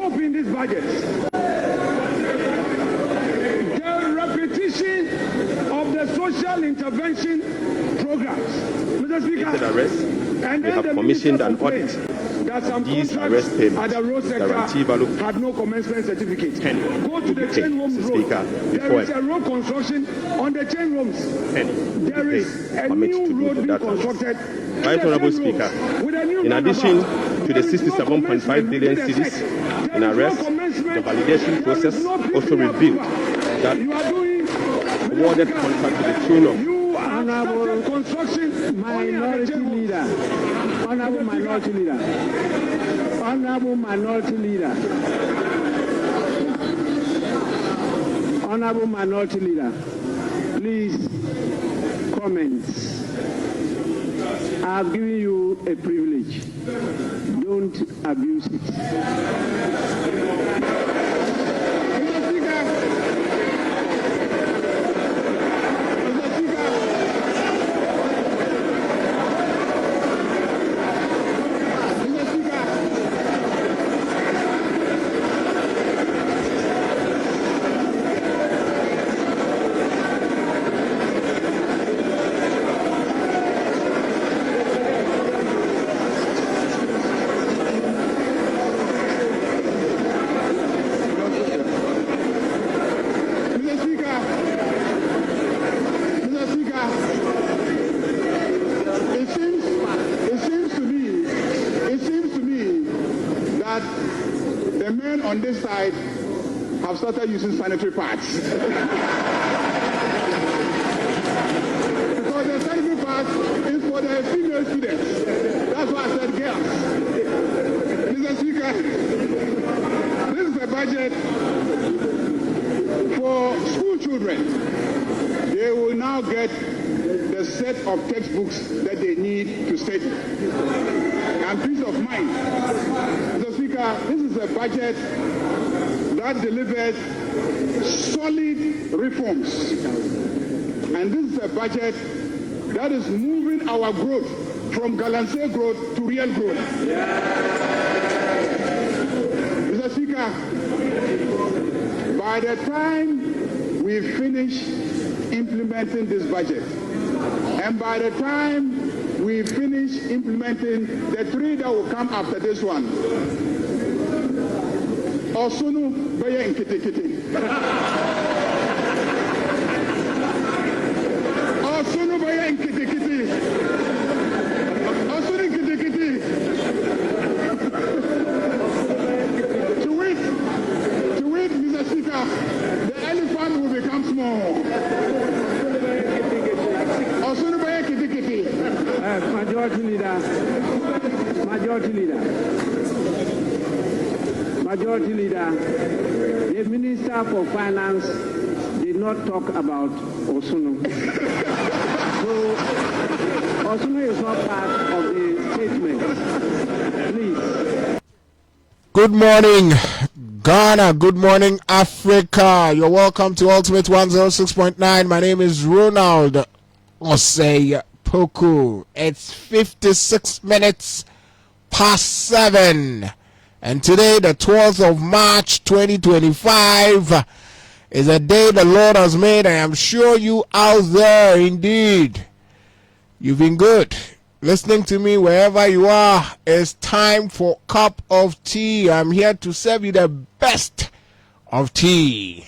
hope in this budget. The repetition of the social intervention programs. Mr. Speaker, arrest, and we have commissioned an audit that some these contracts arrest payments at the road guarantee sector value had no commencement certificate. penny Go to the paid, chain homes Mr. road. Speaker, There is a road construction on the chain homes. There is a new road being constructed. Right Honourable Speaker, in addition to the 67.5 billion cedis in arrest, the validation process also revealed that awarded contract to the tune of Honourable construction minority leader. Honourable minority leader. Honourable minority leader. Honourable minority leader. Please comment. I have given you a privilege. Don't abuse it. On this side have started using sanitary pads. Because the sanitary pads is for the female students. That's why I said girls. Mr. Speaker, this is a budget for school children. They will now get the set of textbooks that they need to study. And peace of mind. Mr. Speaker, this is a budget that delivers solid reforms. And this is a budget that is moving our growth from Galamsey growth to real growth. Mr. Speaker, by the time we finish implementing this budget, and by the time we finish implementing the three that will come after this one, Osunu Baya in Kitikiti. Osunu Baya in Kitikiti. Osunu in Kitikiti. To wait, Mr. Speaker, the elephant will become small. Osunu Baya Kitikiti. Majority Leader. Majority Leader, the Minister for Finance did not talk about Osunu. So, Osunu is not part of the statement. Please. Good morning, Ghana. Good morning, Africa. You're welcome to Ultimate 106.9. My name is Ronald Osei Poku. It's 56 minutes past 7. And today, the 12th of March, 2025, is a day the Lord has made. I am sure you out there, indeed, you've been good. Listening to me wherever you are, it's time for a cup of tea. I'm here to serve you the best of tea.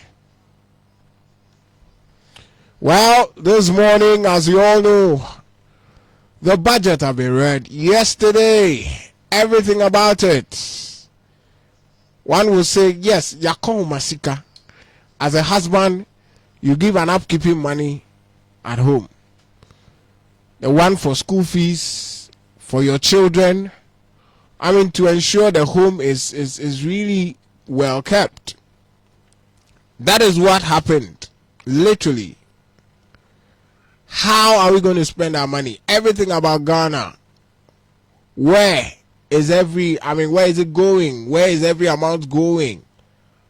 Well, this morning, as you all know, the budget have been read yesterday. Everything about it. One will say, yes, Yakow Masika. As a husband, you give an upkeeping money at home. The one for school fees, for your children. I mean, to ensure the home is really well kept. That is what happened, literally. How are we going to spend our money? Everything about Ghana. Where is it going? Where is every amount going?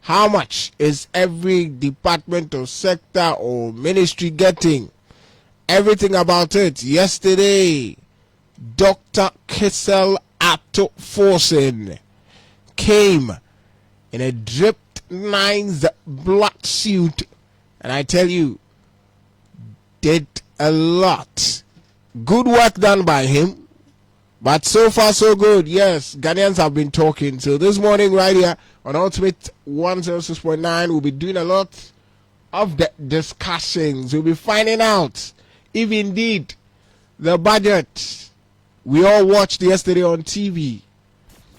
How much is every department or sector or ministry getting? Everything about it. Yesterday, Dr. Kissel Atto Forsen came in a dripped nines black suit, and I tell you, did a lot. Good work done by him, but so far so good. Yes, Ghanaians have been talking. So this morning right here on Ultimate 106.9, we'll be doing a lot of the discussions. We'll be finding out if indeed the budget we all watched yesterday on TV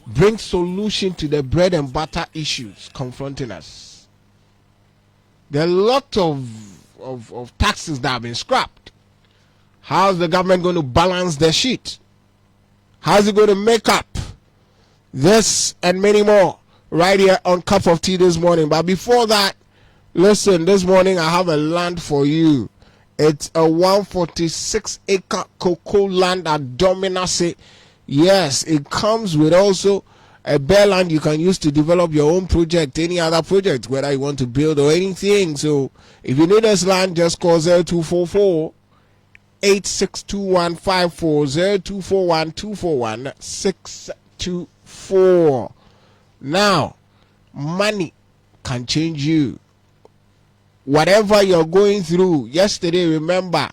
brings solution to the bread and butter issues confronting us. There are a lot of taxes that have been scrapped. How's the government going to balance the sheet? How's it going to make up this and many more right here on Cup of Tea this morning? But before that, listen, this morning I have a land for you. It's a 146-acre cocoa land at Dominase. Yes, it comes with also a bare land you can use to develop your own project, any other project, whether you want to build or anything. So if you need this land, just call 0244 862154 0241 241 624. Now, money can change you. Whatever you're going through, yesterday, remember,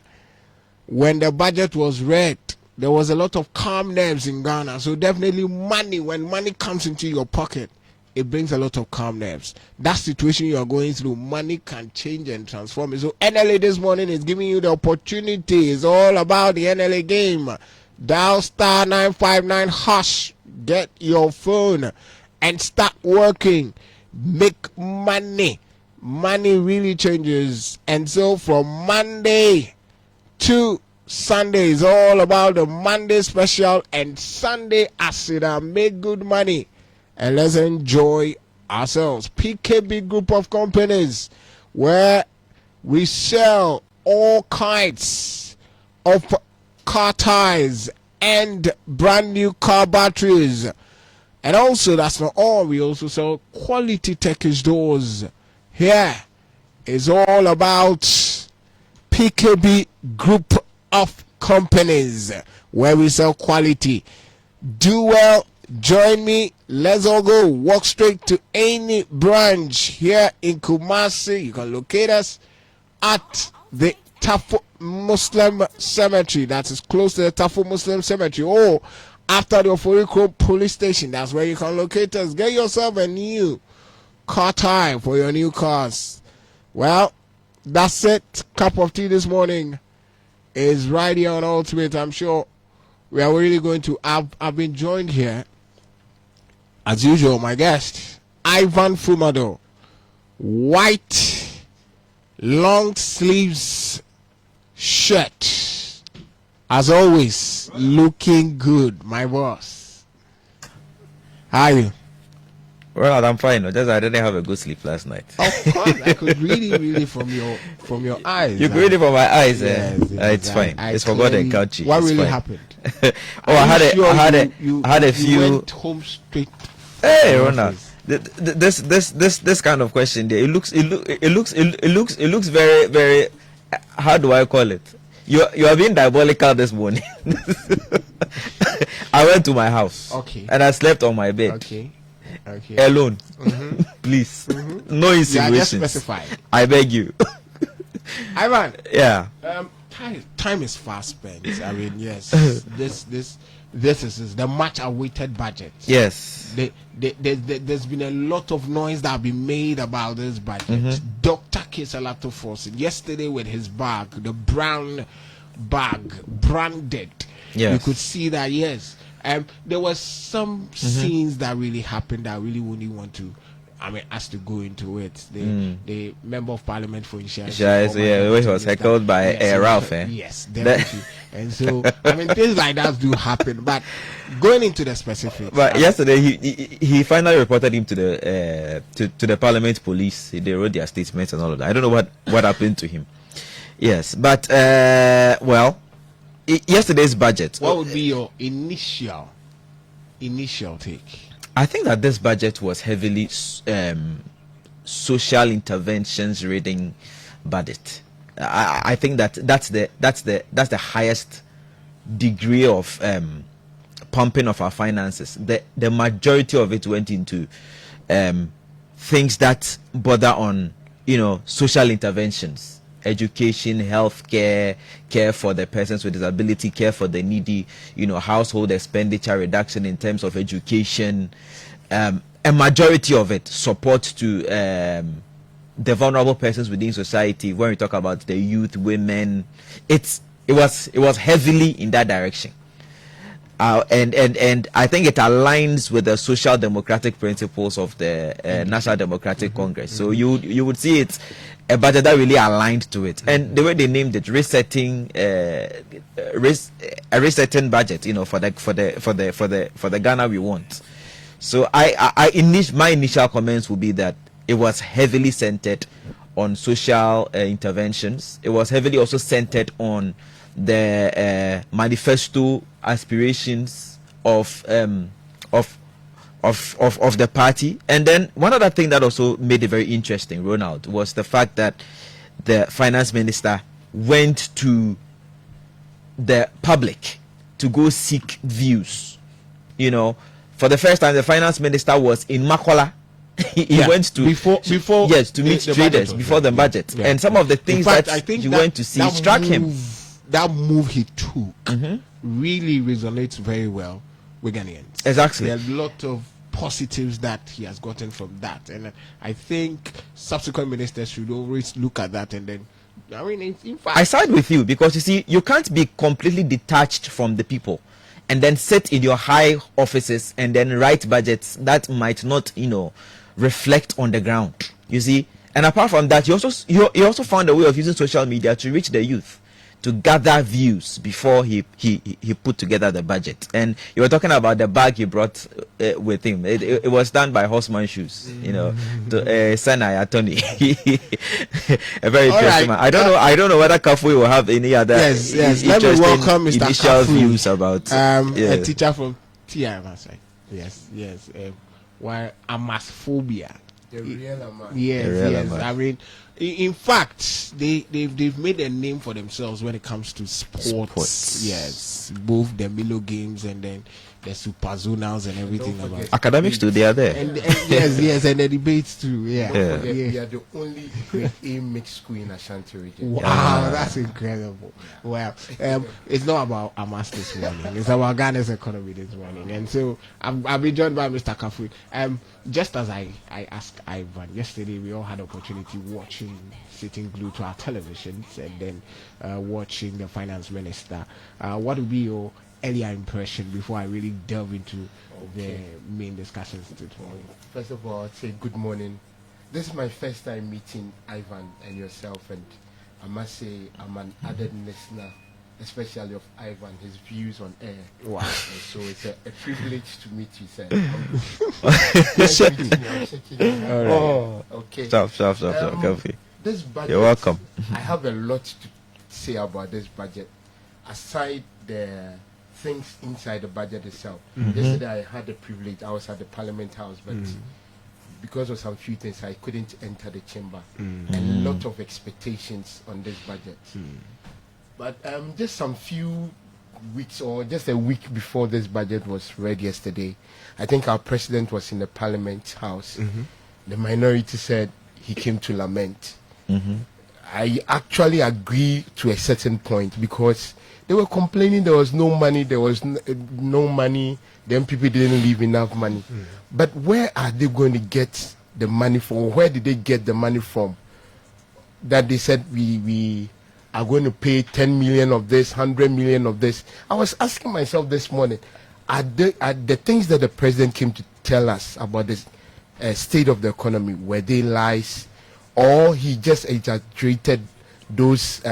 when the budget was read, there was a lot of calm nerves in Ghana. So definitely money, when money comes into your pocket, it brings a lot of calm nerves. That situation you are going through, money can change and transform it. So NLA this morning is giving you the opportunity. It's all about the NLA game. Dial star 959 hash. Get your phone and start working. Make money. Money really changes. And so from Monday to Sunday is all about the Monday special and Sunday acid. Make good money and let's enjoy ourselves. PKB Group of Companies, where we sell all kinds of car tires and brand new car batteries. And also, that's not all. We also sell quality Turkish doors. Here is all about PKB Group of Companies, where we sell quality. Do well, join me. Let's all go. Walk straight to any branch here in Kumasi. You can locate us at the Tafo Muslim Cemetery. That is close to the Tafo Muslim Cemetery. Or after the Oforiko Police Station. That's where you can locate us. Get yourself a new car tire for your new cars. Well, that's it. Cup of tea this morning is right here on Ultimate. I'm sure we are really going to I've been joined here as usual, my guest Ivan Fumado, white long sleeves shirt, as always looking good, my boss. How are you? Well, I'm fine. Just I didn't have a good sleep last night. Of course, I could really from your eyes. You could read it from my eyes. Yes, it's fine. It's for God and country. What it's really fine. happened? I had a few. You went home straight. Hey, Ronald. This kind of question there. It looks very, very. How do I call it? You are being diabolical this morning. I went to my house. Okay. And I slept on my bed. Okay. Alone. Please. No insinuations. Just specified. I beg you. Ivan. Yeah. Time is fast spent. I mean, yes. This is the much awaited budget. Yes. There's been a lot of noise that have been made about this budget. Dr. Kesalato Forson yesterday with his bag, the brown bag, branded. Yes. You could see that, yes. There was some scenes that really happened that I really wouldn't want to, us to go into it. The member of parliament for insurance. Where he was heckled by Ralph. Yes, definitely. And so, things like that do happen. But going into the specifics. But yesterday, he finally reported him to the parliament police. They wrote their statements and all of that. I don't know what happened to him. Yes, but yesterday's budget. What would be your initial take? I think that this budget was heavily social interventions reading budget. I think that's the highest degree of pumping of our finances. The majority of it went into things that border on, social interventions, education, healthcare, care for the persons with disability, care for the needy, household expenditure reduction in terms of education, a majority of it support to the vulnerable persons within society. When we talk about the youth, women, it was heavily in that direction. And I think it aligns with the social democratic principles of the National Democratic Congress. So you would see it's a budget that really aligned to it. And the way they named it, resetting a resetting budget, for the Ghana we want. So my initial comments would be that it was heavily centered on social interventions. It was heavily also centered on the manifesto aspirations of the party. And then one other thing that also made it very interesting, Ronald, was the fact that the finance minister went to the public to go seek views. For the first time, the finance minister was in Makola. he went to before to meet traders before the budget. And some of the things that he went to see struck him. That move he took really resonates very well with Ghanaians. Exactly. There are a lot of positives that he has gotten from that, and I think subsequent ministers should always look at that. And then, in fact, I side with you, because you see, you can't be completely detached from the people and then sit in your high offices and then write budgets that might not, reflect on the ground. You see, and apart from that, you also found a way of using social media to reach the youth, to gather views before he put together the budget. And you were talking about the bag he brought with him. It was done by Horseman Shoes, to Senai Tony. A very interesting man. I don't know whether Kafui will have any other yes. Let me welcome Mr. initial Kafui, views about a teacher from TIMS, right? Yes. Why amasphobia? The real amount. Yes. I mean, in fact, they've made a name for themselves when it comes to sports. Yes, both the Milo games and then the super zonals and everything about it. Academics too. They are there. And yes, and the debates too. We are the only grade A mixed school in Ashanti region. Wow, that's incredible. Well, it's not about Amas this morning. It's about Ghana's economy this morning. And so I've been joined by Mr. Kafui. Just as I asked Ivan yesterday, we all had opportunity sitting glued to our televisions and then watching the finance minister. What would be your earlier impression before I really delve into the main discussions today? First of all, I'd say good morning. This is my first time meeting Ivan and yourself, and I must say I'm an added listener, especially of Ivan, his views on air. Wow. And so it's a privilege to meet you, sir. Okay. Stop, Kafui. This budget, You're welcome. I have a lot to say about this budget, aside the things inside the budget itself. Yesterday I had the privilege, I was at the Parliament House, but because of some few things I couldn't enter the chamber. And a lot of expectations on this budget. But just some few weeks, or just a week before this budget was read yesterday, I think our president was in the Parliament House. The minority said he came to lament. I actually agree to a certain point, because they were complaining there was no money, no money, then people didn't leave enough money. But where are they going to get the money from? Where did they get the money from? That they said we are going to pay 10 million of this, 100 million of this. I was asking myself this morning, are the things that the president came to tell us about this state of the economy, were they lies, or he just exaggerated those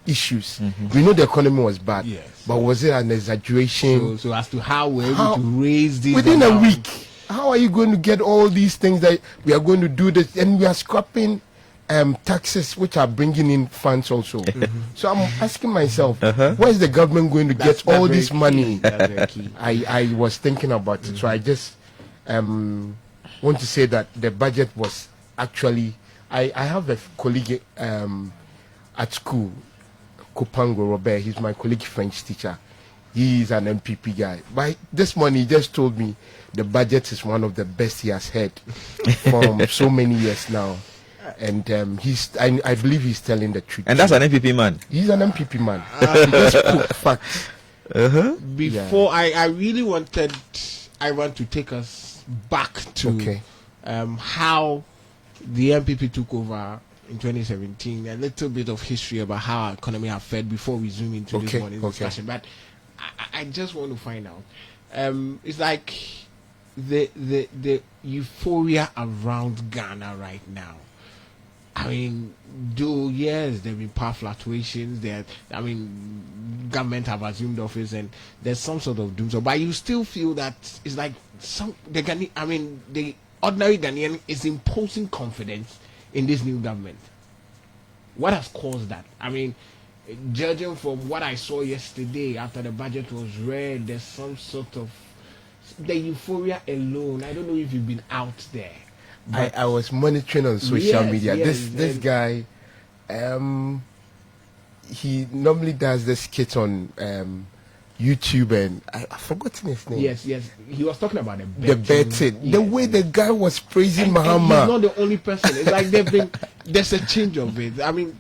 issues? We know the economy was bad, but was it an exaggeration? So as to how we're able to raise this within a week, how are you going to get all these things that we are going to do this, and we are scrapping taxes which are bringing in funds also? So I'm asking myself, where is the government going to get all this money? I was thinking about it, so I just want to say that the budget was actually, I have a colleague at school, Kupango Robert, he's my colleague French teacher. He's an MPP guy. But this morning he just told me the budget is one of the best he has heard from so many years now. And I believe he's telling the truth. And that's an MPP man. He's an MPP man. He just put facts. Before I really wanted Ivan to take us back to how the MPP took over in 2017. A little bit of history about how our economy have fared before we zoom into this morning's discussion. But I just want to find out. It's like the euphoria around Ghana right now. I mean, yes, there have been power fluctuations. Government have assumed office, and there's some sort of doom. But you still feel that it's like the ordinary Ghanaian is imposing confidence in this new government. What has caused that? I mean, judging from what I saw yesterday after the budget was read, there's some sort of the euphoria alone. I don't know if you've been out there. I was monitoring on social media. This guy, he normally does the skit on YouTube, and I've forgotten his name. Yes, he was talking about the betting. Yes. The way the guy was praising Mahama. He's not the only person. It's like there's a change of it. I mean,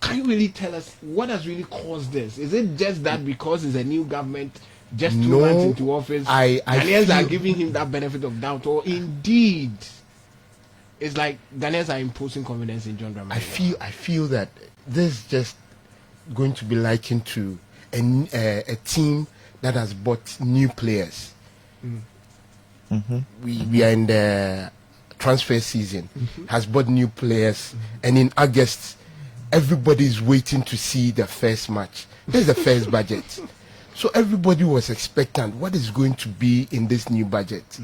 can you really tell us what has really caused this? Is it just that because it's a new government, just 2 months into office, Ghanaians are giving him that benefit of doubt, or indeed it's like Ghanaians are imposing confidence in John Dramani? I feel that this is just going to be likened to a team that has bought new players. We are in the transfer season, has bought new players, and in August everybody is waiting to see the first match. This is the first budget, so everybody was expectant what is going to be in this new budget.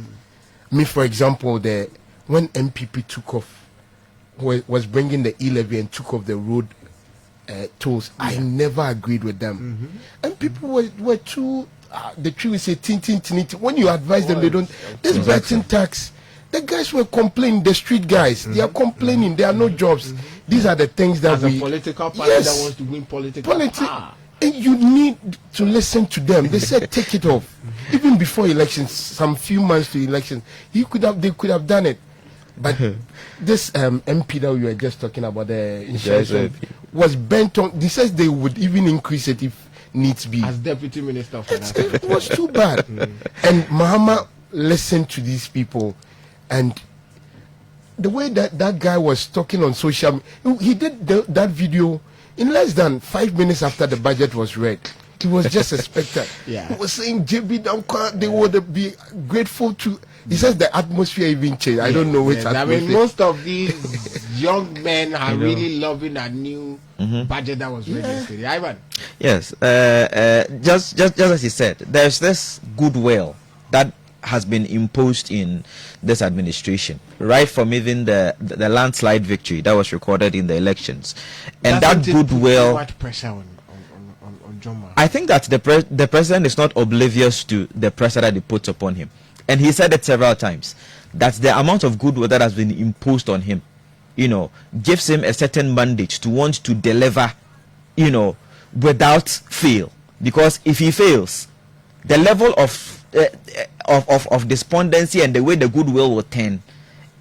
Me, for example, when MPP took off, was bringing the e-levy and took off the road tolls, I never agreed with them. And people were too, the tree will say, tin. When you advise them, they don't. This betting tax, the guys were complaining, the street guys, they are complaining, there are no jobs. These are the things that as a political party that wants to win political power. And you need to listen to them. They said take it off. Even before elections, some few months to elections, they could have done it. But this MP that we were just talking about, the insurance, was bent on. They says they would even increase it if needs be. As deputy minister for that, it was too bad. And Mahama listened to these people, and the way that guy was talking on social media, he did that video in less than 5 minutes after the budget was read. He was just a spectator. He was saying JB Danquah, they would be grateful to. He says the atmosphere even changed. I don't know which atmosphere. I mean, most of these young men are really loving that new budget that was read yesterday. Ivan? Yes. Just as he said, there's this goodwill that has been imposed in this administration, right from even the landslide victory that was recorded in the elections. And that goodwill... What pressure on Joma? I think that the president is not oblivious to the pressure that he puts upon him. And he said it several times, that the amount of goodwill that has been imposed on him, gives him a certain mandate to want to deliver, without fail. Because if he fails, the level of despondency and the way the goodwill will turn,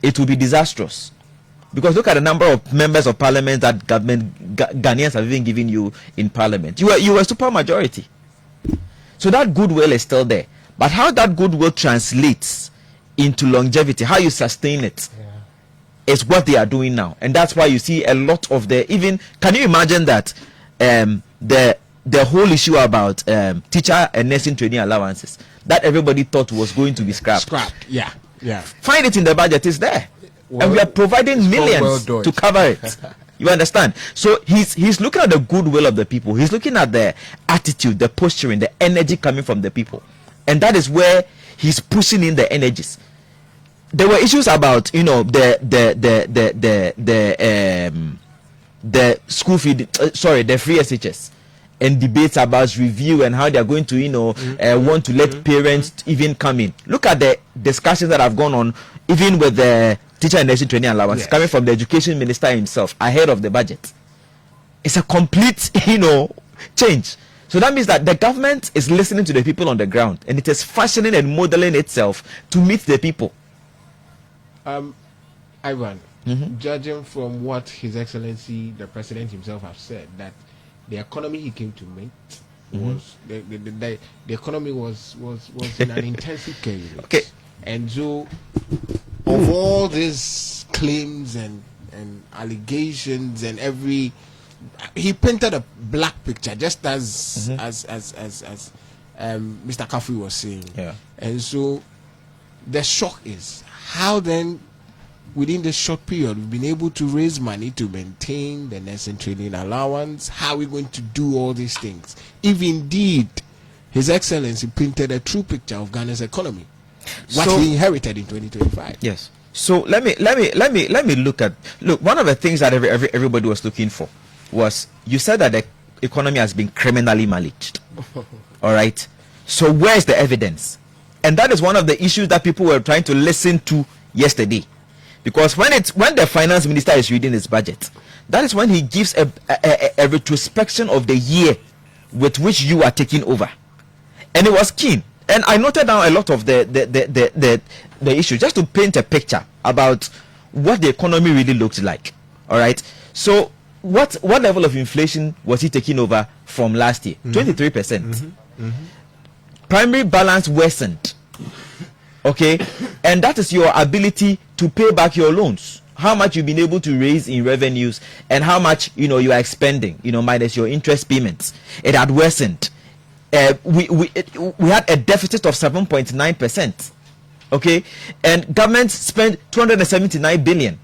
it will be disastrous. Because look at the number of members of parliament that Ghanaians have even given you in parliament. You were a super majority. So that goodwill is still there. But how that goodwill translates into longevity, how you sustain it, is what they are doing now. And that's why you see a lot of can you imagine that the whole issue about teacher and nursing training allowances that everybody thought was going to be scrapped. Yeah. Find it in the budget, it's there. And we are providing millions to cover it. You understand? So he's looking at the goodwill of the people. He's looking at the attitude, the posturing, the energy coming from the people. And that is where he's pushing in the energies. There were issues about, the school fee, the free SHS, and debates about review and how they are going to, want to let parents even come in. Look at the discussions that have gone on, even with the teacher and nursing training allowance coming from the education minister himself ahead of the budget. It's a complete, change. So that means that the government is listening to the people on the ground, and it is fashioning and modeling itself to meet the people. Ivan, judging from what His Excellency the President himself has said, that the economy he came to meet was the economy was in an intensive case. Okay. And so, of all these claims and allegations and he painted a black picture, just as Mr. Kafui was saying. Yeah. And so, the shock is how then, within this short period, we've been able to raise money to maintain the nursing training allowance. How are we going to do all these things if indeed His Excellency painted a true picture of Ghana's economy, what we inherited in 2025? Yes. So let me look. One of the things that everybody was looking for was, you said that the economy has been criminally managed. All right. So where's the evidence? And that is one of the issues that people were trying to listen to yesterday. Because when the finance minister is reading his budget, that is when he gives a retrospection of the year with which you are taking over, and it was keen. And I noted down a lot of the issue, just to paint a picture about what the economy really looked like. All right. So what level of inflation was he taking over from last year? 23%. Primary balance worsened. Okay, and that is your ability to pay back your loans. How much you've been able to raise in revenues, and how much you are expending. Minus your interest payments. It had worsened. We had a deficit of 7.9%. Okay, and government spent 279 billion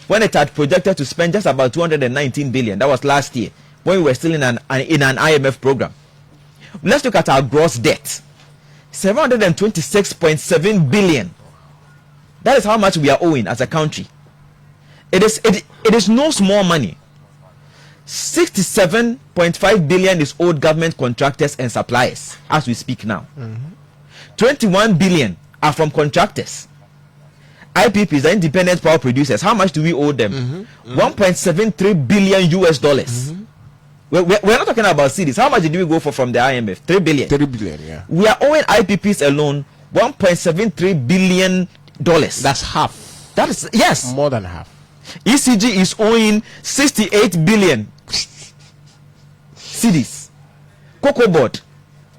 when it had projected to spend just about 219 billion. That was last year when we were still in an IMF program. Let's look at our gross debt. 726.7 billion. That is how much we are owing as a country. It is no small money. 67.5 billion is owed government contractors and suppliers as we speak now. 21 billion are from contractors. IPPs, the independent power producers, how much do we owe them? 1.73 billion US dollars. We're not talking about cities. How much did we go for from the IMF? 3 billion. 3 billion, yeah. We are owing IPPs alone $1.73 billion. That's half. That is, yes. More than half. ECG is owing 68 billion cedis. Cocoa Board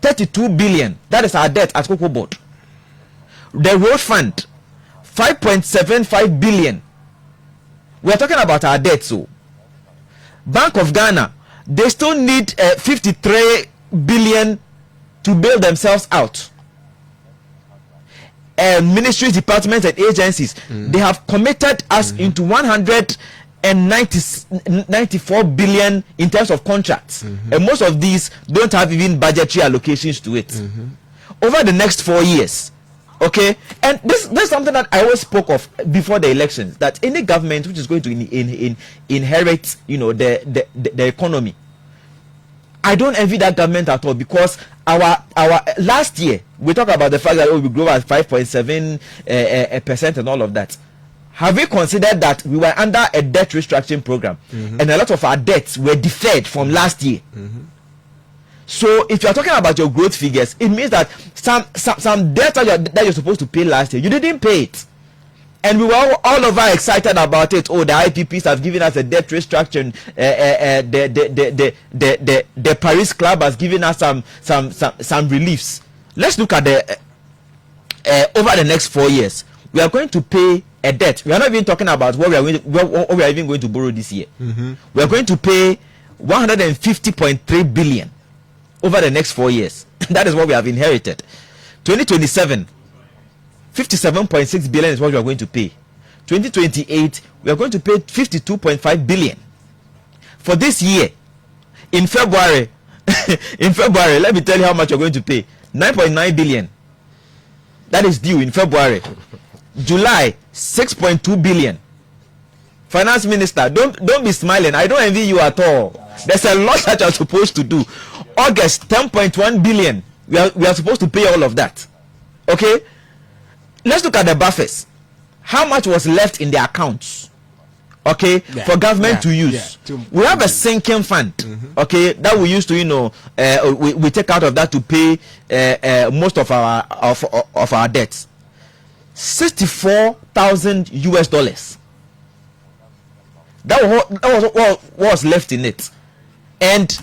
32 billion. That is our debt at Cocoa Board. The road fund 5.75 billion. We are talking about our debt. So Bank of Ghana, they still need 53 billion to bail themselves out. Ministries, departments, and agencies, they have committed us into 194 billion in terms of contracts, and most of these don't have even budgetary allocations to it. Over the next 4 years, okay, and this is something that I always spoke of before the elections, that any government which is going to inherit, the economy, I don't envy that government at all, because our last year we talk about the fact that we grew at 5.7% and all of that. Have we considered that we were under a debt restructuring program, and a lot of our debts were deferred from last year? So if you are talking about your growth figures, it means that some debt that you're supposed to pay last year, you didn't pay it. And we were all over excited about it. Oh, the IPPs have given us a debt restructuring. The Paris Club has given us some reliefs. Let's look at the over the next 4 years. We are going to pay a debt. We are not even talking about what we are even going to borrow this year. We are going to pay 150.3 billion over the next 4 years. That is what we have inherited. 2027. 57.6 billion is what we are going to pay. 2028, we are going to pay 52.5 billion. For this year, in February, let me tell you how much you're going to pay. 9.9 billion. That is due in February. July, 6.2 billion. Finance Minister, don't be smiling. I don't envy you at all. There's a lot that you're supposed to do. August, 10.1 billion. We are supposed to pay all of that. Okay? Let's look at the buffers. How much was left in the accounts okay, for government to use. We have a sinking fund, okay, that we used to, we take out of that to pay most of our debts. $64,000. That was what was left in it. And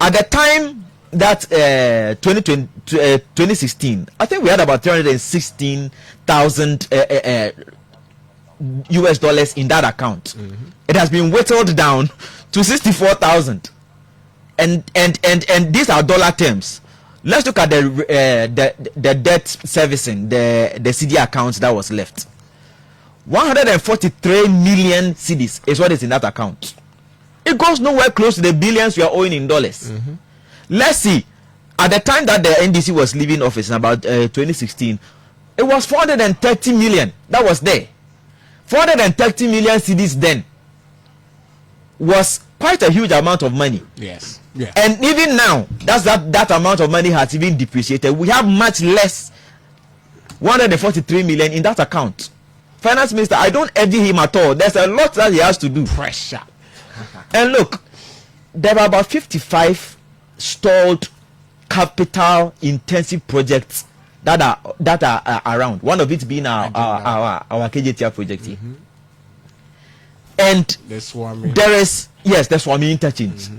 at the time that 2016, I think we had about $316,000 US in that account. It has been whittled down to 64,000, and these are dollar terms. Let's look at the debt servicing, the CD accounts that was left. 143 million cedis is what is in that account. It goes nowhere close to the billions we are owing in dollars. Let's see. At the time that the NDC was leaving office in about 2016, it was 430 million that was there. 430 million cedis then was quite a huge amount of money. Yes. Yeah. And even now, that amount of money has even depreciated. We have much less, 143 million in that account. Finance Minister, I don't envy him at all. There's a lot that he has to do. Pressure. And look, there are about 55 stalled capital intensive projects that are around. One of it being our KJTR project here. And The Swami. there is, yes, the Swami interchange.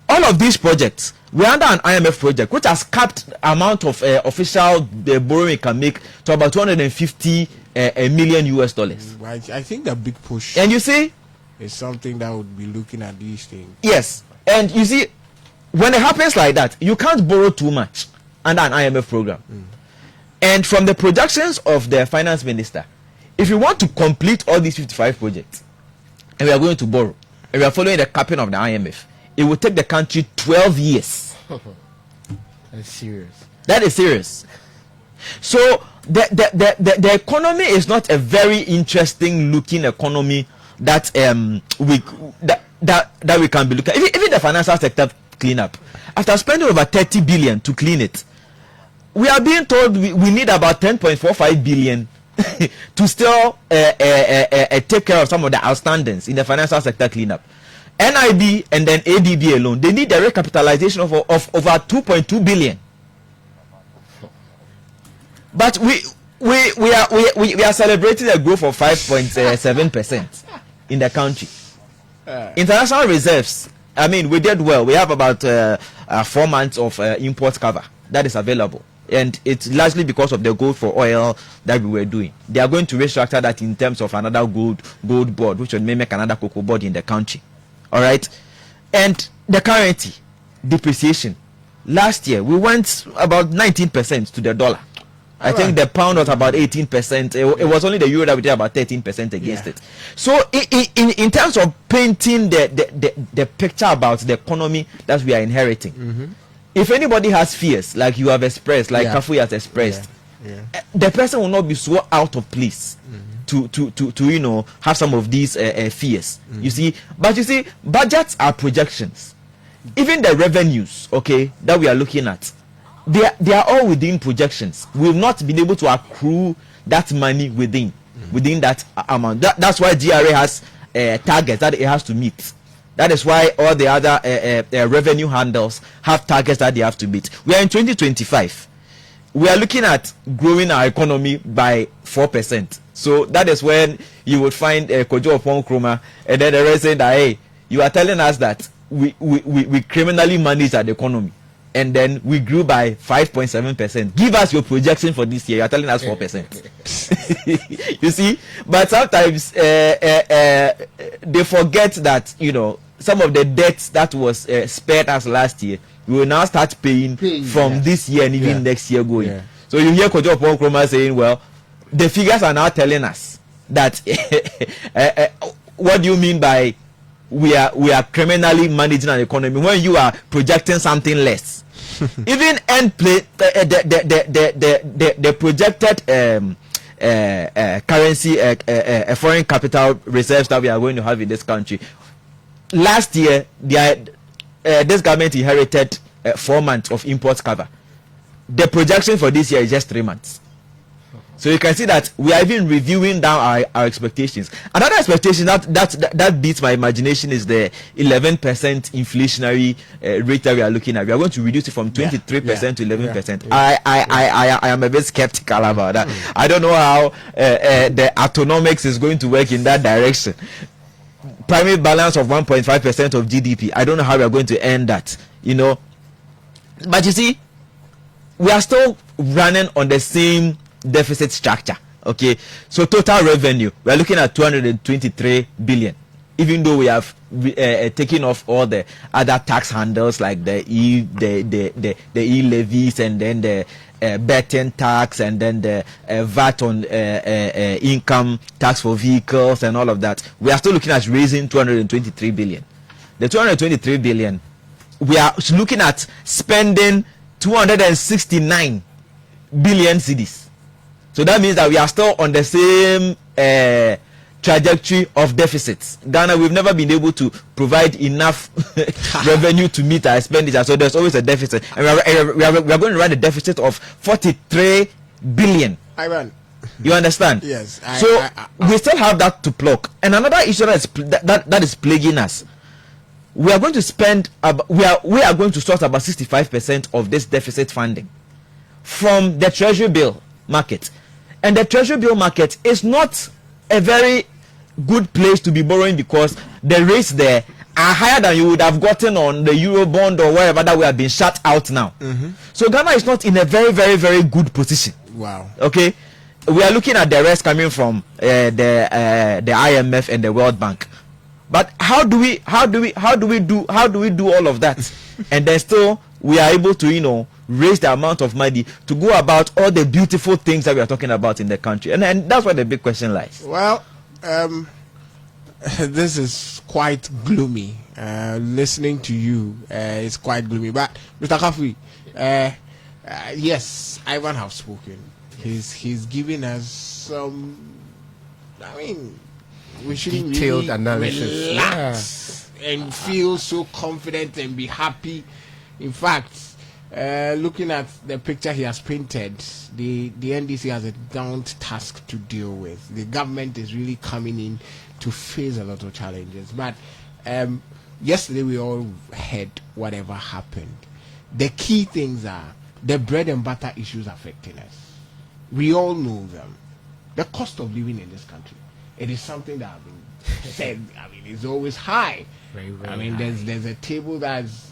All of these projects, we're under an IMF project which has capped amount of official borrowing can make to about 250 million US dollars. I think the big push And you see, is something that would be looking at these things. yes, and you see, when it happens like that, you can't borrow too much under an IMF program. And from the projections of the finance minister, if you want to complete all these 55 projects, and we are going to borrow, and we are following the capping of the IMF, it will take the country 12 years. That's serious. That is serious. So the economy is not a very interesting looking economy that we can be looking at. Even the financial sector cleanup, after spending over 30 billion to clean it, we are being told we need about 10.45 billion to still take care of some of the outstandings in the financial sector cleanup. NIB and then ADB alone, they need a recapitalization of over 2.2 billion. But we are celebrating a growth of 5.7% in the country. International reserves, I mean, we did well. We have about 4 months of import cover that is available. And it's largely because of the gold for oil that we were doing. They are going to restructure that in terms of another gold board, which will make another cocoa board in the country. All right. And the currency depreciation. Last year, we went about 19% to the dollar. I think the pound was about 18%. It was only the euro that we did about 13% against it. So in terms of painting the picture about the economy that we are inheriting, if anybody has fears, like you have expressed, like Kafui has expressed, the person will not be so out of place to have some of these fears. You see, but you see, budgets are projections. Even the revenues, okay, that we are looking at, they are all within projections. We've not been able to accrue that money within that amount. That's why GRA has targets that it has to meet. That is why all the other revenue handles have targets that they have to meet. We are in 2025. We are looking at growing our economy by 4%. So that is when you would find Kojo Opon Kroma, and then the rest saying that, hey, you are telling us that we criminally manage the economy, and then we grew by 5.7%. Give us your projection for this year. You are telling us 4%. You see, but sometimes they forget that some of the debts that was spared us last year, we will now start paying from this year and even next year going. Yeah. So you hear Kojo Opon Kroma saying, well, the figures are now telling us that what do you mean by we are criminally managing an economy when you are projecting something less? Even the projected currency foreign capital reserves that we are going to have in this country. Last year, this government inherited 4 months of import cover. The projection for this year is just 3 months. So you can see that we are even reviewing down our expectations. Another expectation that beats my imagination is the 11% inflationary rate that we are looking at. We are going to reduce it from 23% to 11%. I am a bit skeptical about that. I don't know how the autonomics is going to work in that direction. Primary balance of 1.5% of GDP. I don't know how we are going to end that. But you see, we are still running on the same deficit structure. Okay, so total revenue, we are looking at 223 billion, even though we have taken off all the other tax handles like the e-levies and then the betting tax and then the VAT on income tax for vehicles and all of that. We are still looking at raising 223 billion. The 223 billion, we are looking at spending 269 billion cedis. So that means that we are still on the same trajectory of deficits. Ghana, we've never been able to provide enough revenue to meet our expenditure. So there's always a deficit. And we are going to run a deficit of 43 billion. Ivan. You understand? Yes. We still have that to pluck. And another issue that is plaguing us. We are going to spend, we are going to source about 65% of this deficit funding from the treasury bill market. And the treasury bill market is not a very good place to be borrowing because the rates there are higher than you would have gotten on the Eurobond or wherever that we have been shut out now. So Ghana is not in a very, very, very good position. Wow. Okay, we are looking at the rest coming from the IMF and the World Bank. But how do we do all of that? And then still we are able to raise the amount of money to go about all the beautiful things that we are talking about in the country, and that's where the big question lies. Well, this is quite gloomy. Listening to you, it's quite gloomy. But Mr. Kafui, yes, Ivan have spoken. He's giving us some. I mean, we shouldn't detailed really analysis, relax and feel so confident and be happy. In fact, looking at the picture he has painted, the NDC has a daunting task to deal with. The government is really coming in to face a lot of challenges. But yesterday we all heard whatever happened. The key things are the bread and butter issues affecting us. We all know them. The cost of living in this country. It is something that have been said. I mean, it's always high. Very, very I mean, high. there's a table that's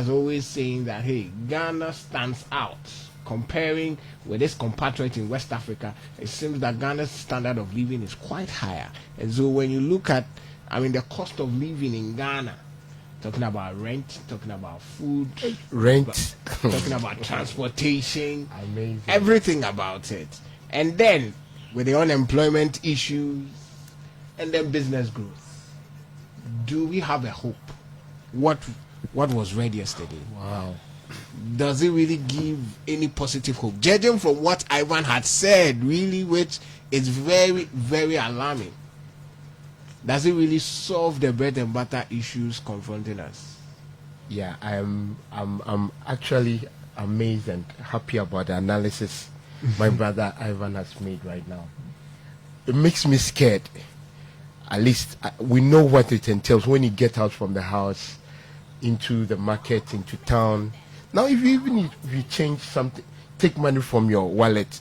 always saying that, hey, Ghana stands out. Comparing with this compatriot in West Africa, it seems that Ghana's standard of living is quite higher. And so when you look at, the cost of living in Ghana, talking about rent, talking about food, Rent. talking about transportation, Amazing. everything about it. And then with the unemployment issues and then business growth, do we have a hope? What was read yesterday? Wow. Does it really give any positive hope? Judging from what Ivan had said, really, which is very, very alarming. Does it really solve the bread and butter issues confronting us? Yeah, I'm actually amazed and happy about the analysis my brother Ivan has made right now. It makes me scared. At least we know what it entails when you get out from the house into the market, into town. Now, if you change something, take money from your wallet,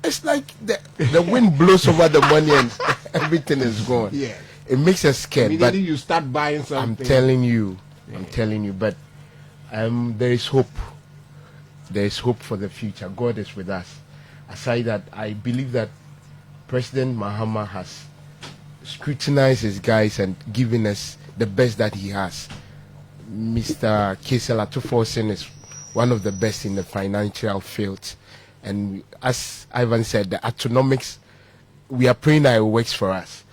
it's like the wind blows over the money and everything is gone. Yeah. It makes us scared. But Immediately you start buying something. I'm telling you. But there is hope. There is hope for the future. God is with us. Aside that, I believe that President Mahama has scrutinized his guys and given us the best that he has. Mr. Kesela Tuforsen is one of the best in the financial field. And as Ivan said, the autonomics, we are praying that it works for us.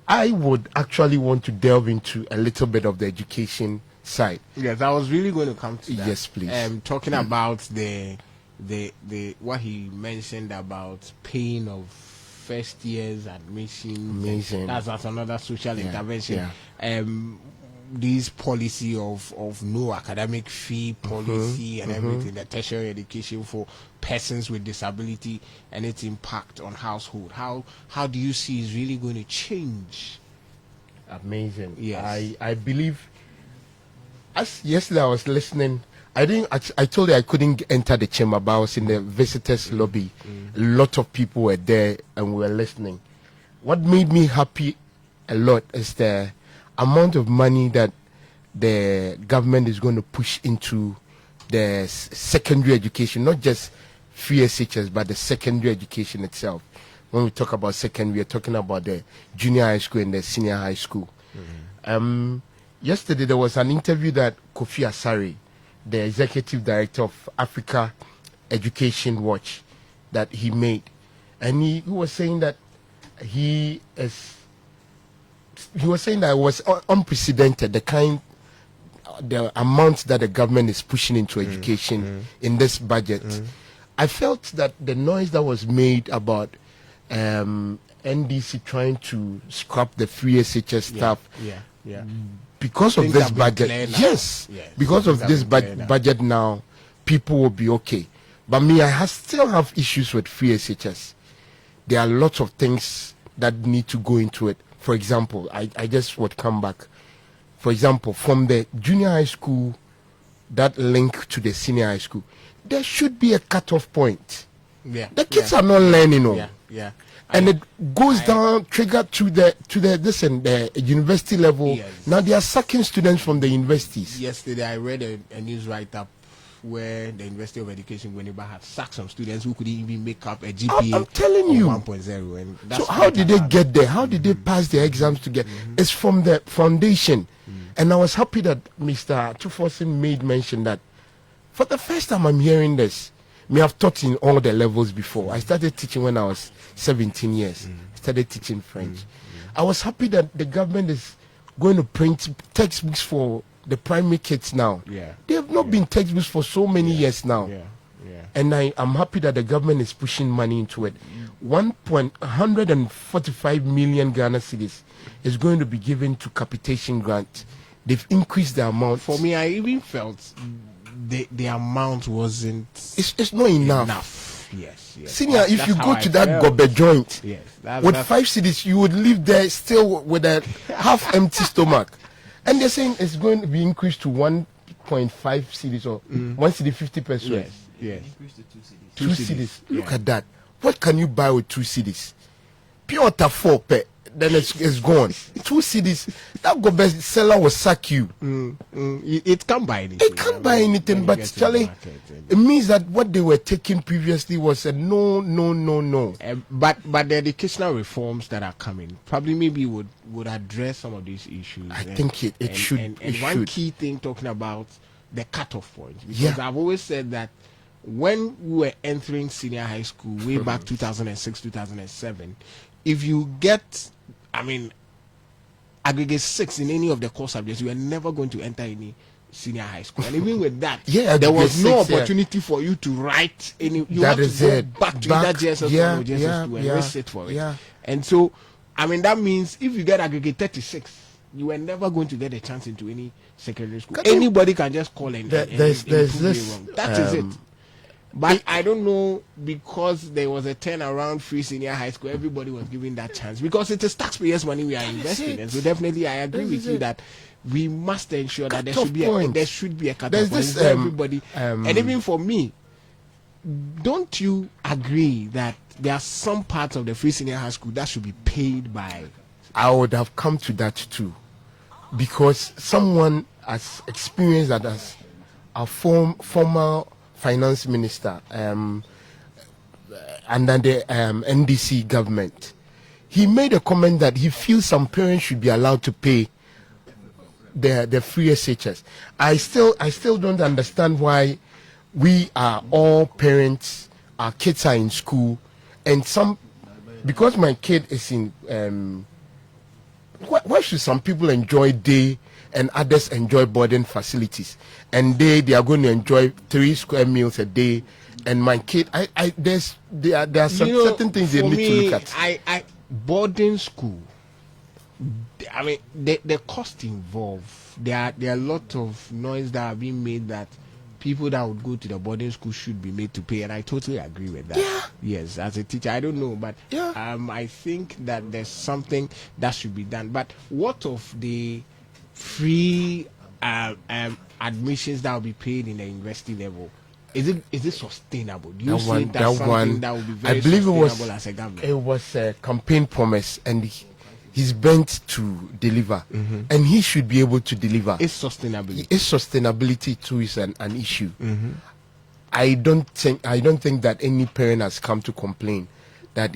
I would actually want to delve into a little bit of the education side. Yes, I was really going to come to that. Yes, please. Talking about the what he mentioned about paying of first year's admission. Amazing. That's another social intervention. Yeah. this policy of no academic fee policy and everything, the tertiary education for persons with disability and its impact on household. How do you see is really going to change? Amazing. Yes. I believe. As yesterday I was listening. I told you I couldn't enter the chamber, but I was in the visitors lobby. A lot of people were there and we were listening. What made me happy a lot is the amount of money that the government is going to push into the secondary education, not just free SHS, but the secondary education itself. When we talk about secondary, we're talking about the junior high school and the senior high school. Yesterday there was an interview that Kofi Asare, the executive director of Africa Education Watch, that he made, and he was saying that he was saying that it was unprecedented, the amount that the government is pushing into education in this budget. I felt that the noise that was made about NDC trying to scrap the free SHS stuff, because of Things this have been budget, cleared now. yes, Yes, because of things this have been cleared now. budget now, people will be okay. But me, I still have issues with free SHS. There are lots of things that need to go into it. For example, I just would come back. For example, from the junior high school, that link to the senior high school, there should be a cutoff point. The kids are not learning, and it goes down, triggered to the university level. Yes. Now they are sucking students from the universities. Yesterday, I read a news write-up where the University of Education, Winneba, had sacked some students who couldn't even make up a GPA I'm telling of you. 1.0. And that's So how did they get there? How did they pass the exams to get? It's from the foundation. And I was happy that Mr. Tufosin made mention that for the first time I'm hearing this. Me, I've taught in all the levels before. I started teaching when I was 17 years. Started teaching French. I was happy that the government is going to print textbooks for the primary kids now. They have not been textbooks for so many years now. And I'm happy that the government is pushing money into it. 145 million Ghana cedis is going to be given to capitation grant. They've increased the amount. For me, I even felt the amount wasn't It's not enough. Yes. Senior, That's if you how go I to that felt. gobe joint with that's 5 cedis, you would live there still with a half empty stomach. And they're saying it's going to be increased to 1.5 cedis or 1 cedi 50 pesos. Yes. 2 cedis. Look at that. What can you buy with 2 cedis? Pure water 4 pe. Then it's gone. 2 cedis. That gobe seller will sack you. It can't buy anything. It can't buy anything, but Charlie, it means that what they were taking previously was a no. But the educational reforms that are coming probably maybe would address some of these issues. I think it should. And It one should. key thing talking about the cutoff point, because Yeah. I've always said that when we were entering senior high school way back 2006 2007, if you get, aggregate 6 in any of the core subjects, you are never going to enter any senior high school. And even with that, Yeah, there was aggregate no 6, yeah. opportunity for you to write any. You That have to is go it. back to Back- either JSS yeah, or JSS yeah, 2 and yeah, resit for it. yeah. And so, that means if you get aggregate 36, you are never going to get a chance into any secondary school. Can you- Anybody can just call and There's prove this, you wrong. That is it. But I don't know, because there was a turnaround free senior high school, everybody was given that chance, because it is taxpayers' money we are investing. it. And so definitely I agree That with is you it. that we must ensure that there Cut-off should be point. there should be a cutoff There's point this, for everybody. um, And even for me, don't you agree that there are some parts of the free senior high school that should be paid by? I would have come to that too, because someone as experienced that as a former finance minister under the NDC government, he made a comment that he feels some parents should be allowed to pay the free SHS. I still don't understand why we are all parents, our kids are in school, and because my kid is in why should some people enjoy day and others enjoy boarding facilities, and they are going to enjoy 3 square meals a day, and my kid there are some certain things they for need me, to look at. I boarding school I mean, the cost involved. There are a lot of noise that are being made that people that would go to the boarding school should be made to pay, and I totally agree with that. Yeah. Yes, as a teacher, I don't know, but Yeah. I think that there's something that should be done. But what of the free admissions that will be paid in the university level? Is it sustainable? Do you see that's something that will be very I believe sustainable as a government? it was a campaign promise, and he's bent to deliver, and he should be able to deliver. It's sustainability. Its sustainability too is an issue. I don't think that any parent has come to complain that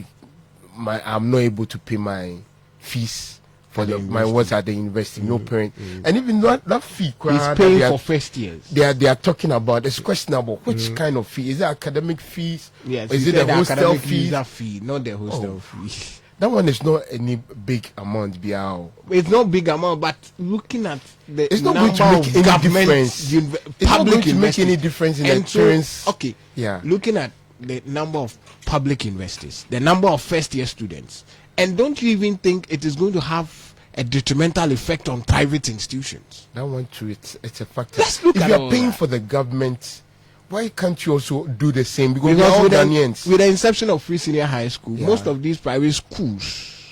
I'm not able to pay my fees for my works at the university. No parent, and even that fee He's paying for first years. they are talking about, it's questionable. Which kind of fee? Is it academic fees? Yes, Or is you it said the hostel academic fee? user fee, not the hostel fee. That one is not any big amount, Biao. It's not big amount, but looking at the It's not number going to make of any government difference. It's not public going to make any investors. difference in the And so, parents. okay, Yeah. looking at the number of public investors, the number of first year students, and don't you even think it is going to have a detrimental effect on private institutions? That one too, it's a factor. Let's look if at you are all paying that. for the government, why can't you also do the same? Because we are all with Ghanaians. with the inception of free senior high school, Yeah. most of these private schools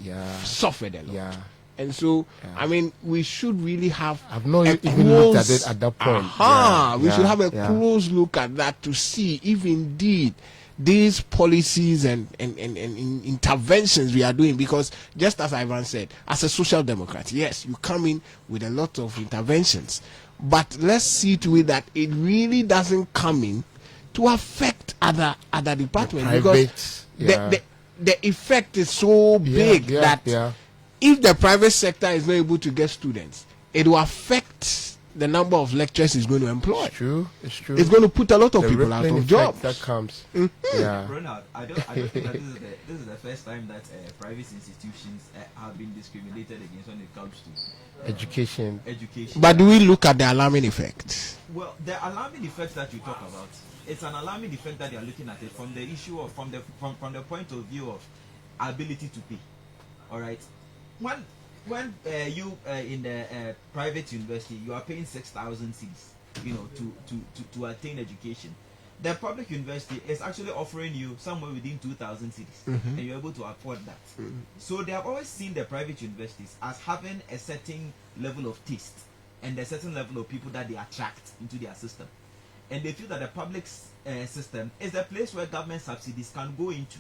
Yeah. suffered a lot. Yeah. And so, I mean, we should really have. I've not a even looked at close- it at that point. Aha, we Yeah, should have a yeah. close look at that to see if indeed these policies and interventions we are doing, because just as Ivan said, as a social democrat, yes, you come in with a lot of interventions, but let's see to it that it really doesn't come in to affect other departments, Private, because yeah. the effect is so big yeah, that yeah. if the private sector is not able to get students, it will affect the number of lecturers it's going to employ. It's true. It's true. It's going to put a lot of The people out rippling of effect jobs. that comes. Yeah. Ronald, I don't think that this is the first time that private institutions have been discriminated against when it comes to Education. education. But do we look at the alarming effect? Well, the alarming effect that you talk about, it's an alarming effect that they are looking at it from the issue of from the point of view of ability to pay. All right, when you in the private university, you are paying 6,000 cedis, you know, to attain education. The public university is actually offering you somewhere within 2,000 cedis, and you're able to afford that. So they have always seen the private universities as having a certain level of taste and a certain level of people that they attract into their system, and they feel that the public system is a place where government subsidies can go into.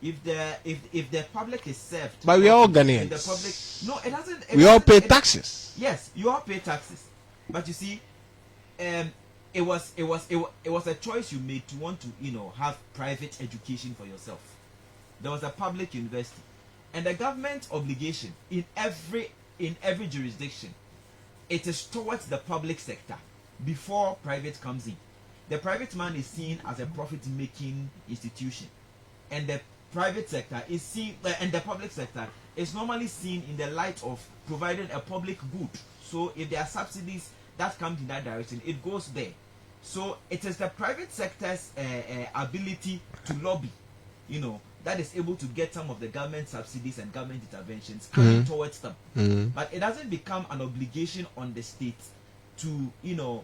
If the public is served, But we are all if the Ghanaians. public, no, it doesn't. We all pay taxes. Yes, you all pay taxes, but you see, it was a choice you made to want to, you know, have private education for yourself. There was a public university, and the government obligation in every jurisdiction, it is towards the public sector before private comes in. The private man is seen as a profit-making institution, and the private sector is seen, and the public sector is normally seen in the light of providing a public good. So if there are subsidies that come in that direction, it goes there. So it is the private sector's ability to lobby, you know, that is able to get some of the government subsidies and government interventions coming towards them. But it doesn't become an obligation on the state to, you know,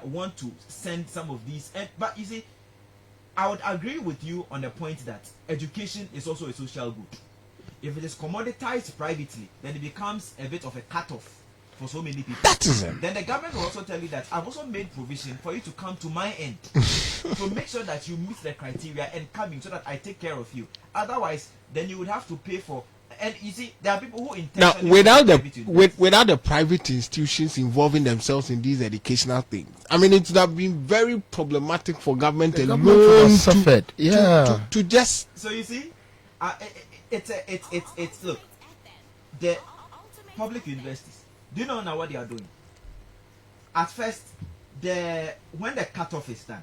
want to send some of these. But you see, I would agree with you on the point that education is also a social good. If it is commoditized privately, then it becomes a bit of a cutoff for so many people. That is it. Then the government will also tell you that I've also made provision for you to come to my end. So make sure that you meet the criteria and come in so that I take care of you. Otherwise, then you would have to pay for. And you see, there are people who Now, intentionally without the private universities. without the private institutions involving themselves in these educational things, I mean, it would have been very problematic for government The alone government would have to, suffered. Yeah. to just. So you see, it's look, the public universities. Do you know now what they are doing? At first, when the cutoff is done,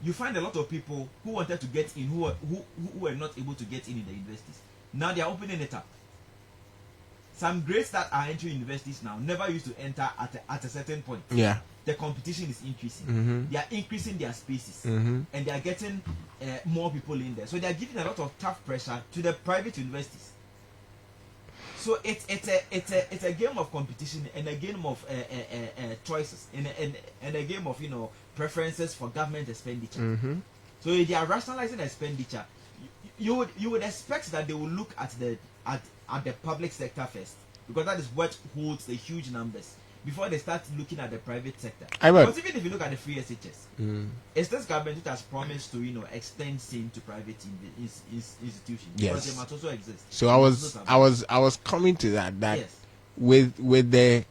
you find a lot of people who wanted to get in who were not able to get in the universities. Now they are opening it up. Some grades that are entering universities now never used to enter at a certain point. Yeah. The competition is increasing. They are increasing their spaces, and they are getting more people in there. So they are giving a lot of tough pressure to the private universities. So it's a game of competition and a game of choices and a game of preferences for government expenditure. Mm-hmm. So if they are rationalizing expenditure, you would expect that they will look at the public sector first, because that is what holds the huge numbers before they start looking at the private sector. But even if you look at the free SHS, it's this government which has promised to extend SIM to private institutions. Yes. Because they must also exist. So I was coming to that yes. with the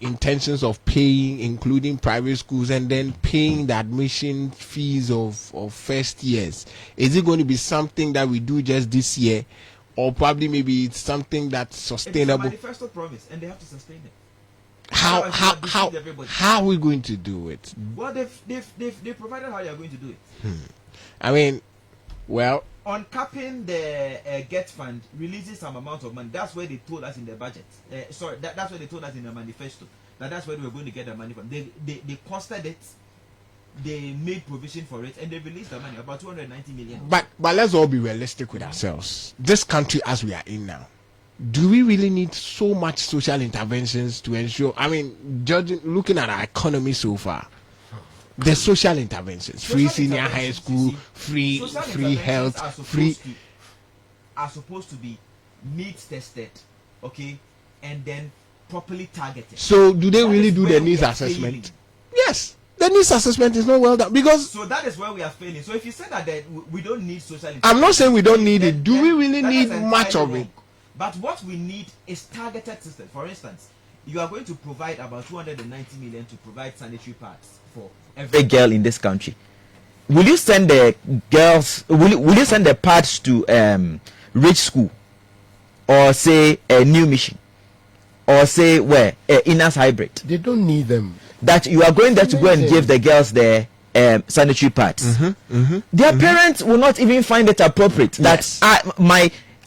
intentions of paying, including private schools, and then paying the admission fees of first years. Is it going to be something that we do just this year, or probably maybe it's something that's sustainable? It's a manifesto promise, and they have to sustain it. How are we going to do it? Well, they've provided how they are going to do it. On capping the Get Fund, releasing some amount of money. That's where they told us in the budget. That's where they told us in the manifesto that's where we were going to get the money from. They costed it, they made provision for it, and they released the money, about 290 million. But let's all be realistic with ourselves. This country as we are in now, do we really need so much social interventions to ensure? Looking at our economy so far, the social interventions, free senior high school, free health, are supposed to be needs tested, okay, and then properly targeted. So do they really do the needs assessment? Yes, the needs assessment is not well done, because so that is where we are failing. So if you say that we don't need social intervention, I'm not saying we don't need it. Do we really need much of it? But what we need is targeted systems. For instance, you are going to provide about 290 million to provide sanitary pads for every girl in this country. Will you send the girls? Will you send the pads to Rich School, or say a New Mission, or say where Innas Hybrid? They don't need them. That you are going there to go and give the girls their sanitary pads. Their parents will not even find it appropriate. Yes.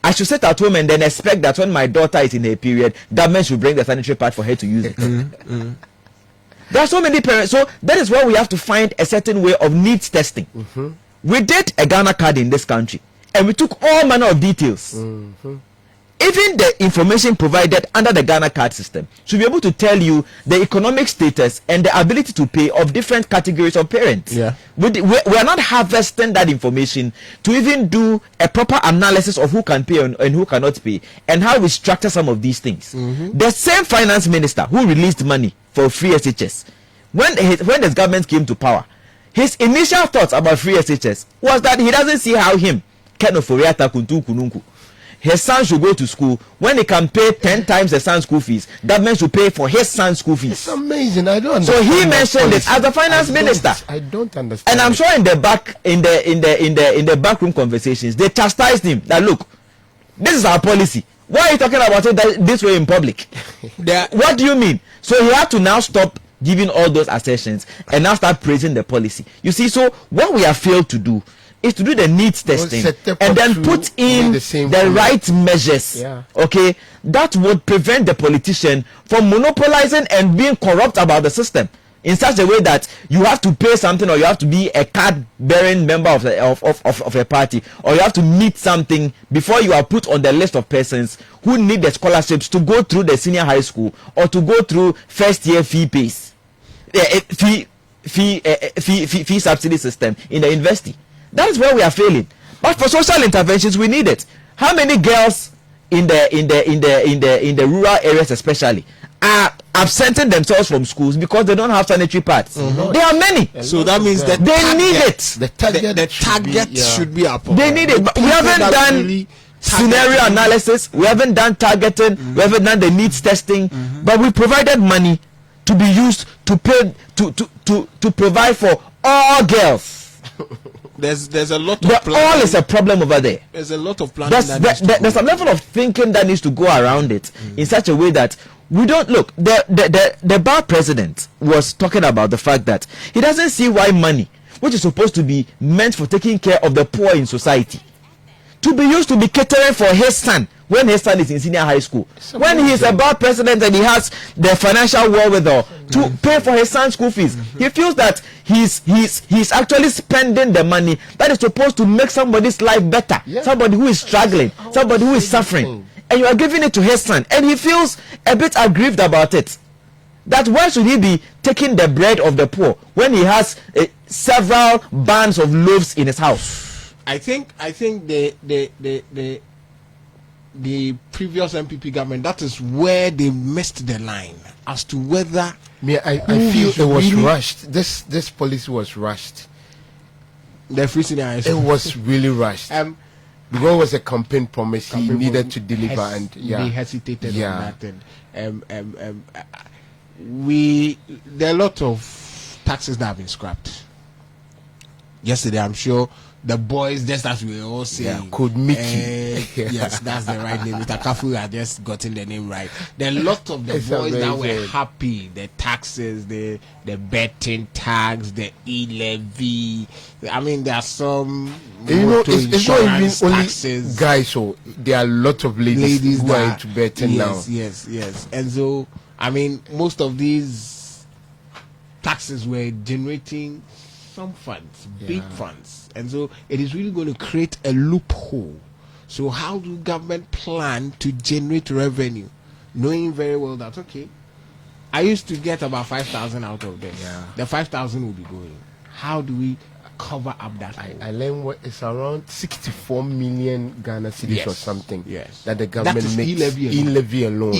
I should sit at home and then expect that when my daughter is in her period, government should bring the sanitary pad for her to use it. There are so many parents. So that is where we have to find a certain way of needs testing. We did a Ghana card in this country, and we took all manner of details. Even the information provided under the Ghana card system should be able to tell you the economic status and the ability to pay of different categories of parents. Yeah. We are not harvesting that information to even do a proper analysis of who can pay and who cannot pay, and how we structure some of these things. The same finance minister who released money for free SHS, when this government came to power, his initial thoughts about free SHS was that he doesn't see how him, Ken Oforiatta Kuntu Kununku, his son should go to school. When he can pay 10 times the son's school fees, government should pay for his son's school fees. It's amazing. I don't understand. So he mentioned it as the finance minister. I don't understand. And I'm sure in the backroom conversations, they chastised him that, look, this is our policy. Why are you talking about it this way in public? What do you mean? So he had to now stop giving all those assertions and now start praising the policy. You see, so what we have failed to do is to do the needs testing and then put in the right measures, okay, that would prevent the politician from monopolizing and being corrupt about the system in such a way that you have to pay something, or you have to be a card-bearing member of a party, or you have to meet something before you are put on the list of persons who need the scholarships to go through the senior high school or to go through first-year fee subsidy system in the university. That is where we are failing. But for social interventions, we need it. How many girls in the rural areas, especially, are absenting themselves from schools because they don't have sanitary pads? There are many. So that means that they need it. The target should be up. They need it. But we haven't done scenario analysis. We haven't done targeting. We haven't done the needs testing. But we provided money to be used to pay to provide for all girls. There's a lot of planning. All is a problem over there. There's a lot of planning. There's a level of thinking that needs to go around it in such a way that we don't look. The bar president was talking about the fact that he doesn't see why money, which is supposed to be meant for taking care of the poor in society, to be used to be catering for his son when his son is in senior high school. When he is a bar president and he has the financial wherewithal to pay for his son's school fees, he feels that he's actually spending the money that is supposed to make somebody's life better. Somebody who is struggling, somebody who is suffering. and you are giving it to his son, and he feels a bit aggrieved about it. That why should he be taking the bread of the poor when he has several bands of loaves in his house? I think the previous MPP government, that is where they missed the line as to whether. I feel it was rushed. This policy was rushed. The free senior it was really rushed. Because it was a campaign promise he needed to deliver, and they hesitated on that. And there are a lot of taxes that have been scrapped. Yesterday, I'm sure the boys, just as we were all saying, could meet yes, that's the right name. Mr. Kafu had just gotten the name right. There are a lot of the boys amazing. That were happy. The taxes, the betting tax, the e-levy. I mean, there are some. It's not even taxes. Only guys. So there are a lot of ladies who are into betting now. Yes. And so, I mean, most of these taxes were generating some funds, big funds, and so it is really going to create a loophole. So how do government plan to generate revenue, knowing very well that I used to get about 5,000 out of this. The 5,000 will be going. How do we cover up that? I learned what it's around 64 million Ghana cedis or something. Yes, that the government that makes e-levy alone.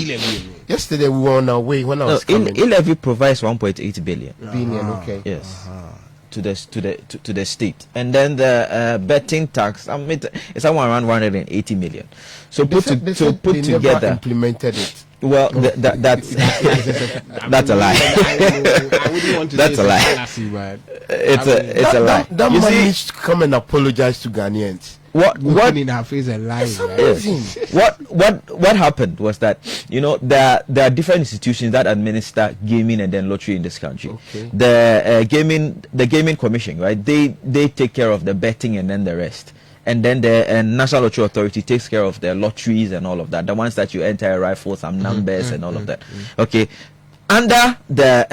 Yesterday we were on our way when I was coming. E-levy provides 1.8 billion. Okay. Yes. To the state, and then the betting tax. It's somewhere around 180 million. So put together, never implemented it. Well, that's a lie. I wouldn't want to that's a lie. It's a lie. That man needs to come and apologize to Ghanaians. What in her face and lying? Yes. What happened was that there are different institutions that administer gaming and then lottery in this country. Okay. The gaming commission, right? They take care of the betting and then the rest. And then the National Lottery Authority takes care of the lotteries and all of that. The ones that you enter a rifle, some numbers and all of that. Okay. Under the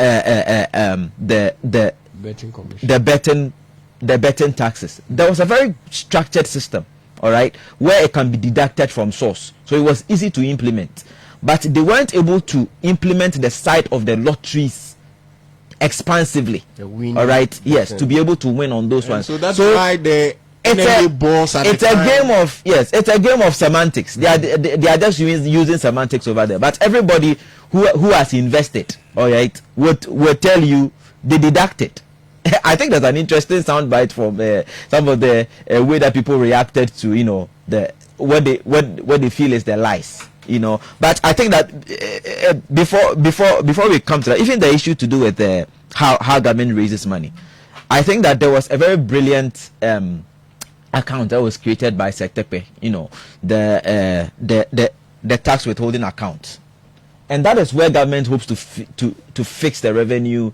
betting commission. The betting taxes, there was a very structured system, all right, where it can be deducted from source, so it was easy to implement. But they weren't able to implement the side of the lotteries expansively, all right, yes, to be able to win on those ones. So that's why it's a game of semantics. They are just using semantics over there. But everybody who has invested, all right, would tell you they deducted. I think that's an interesting soundbite from some of the way that people reacted to what they feel is the lies. But I think that before we come to that, even the issue to do with how government raises money, I think that there was a very brilliant account that was created by Sektepe, the tax withholding account, and that is where government hopes to fix the revenue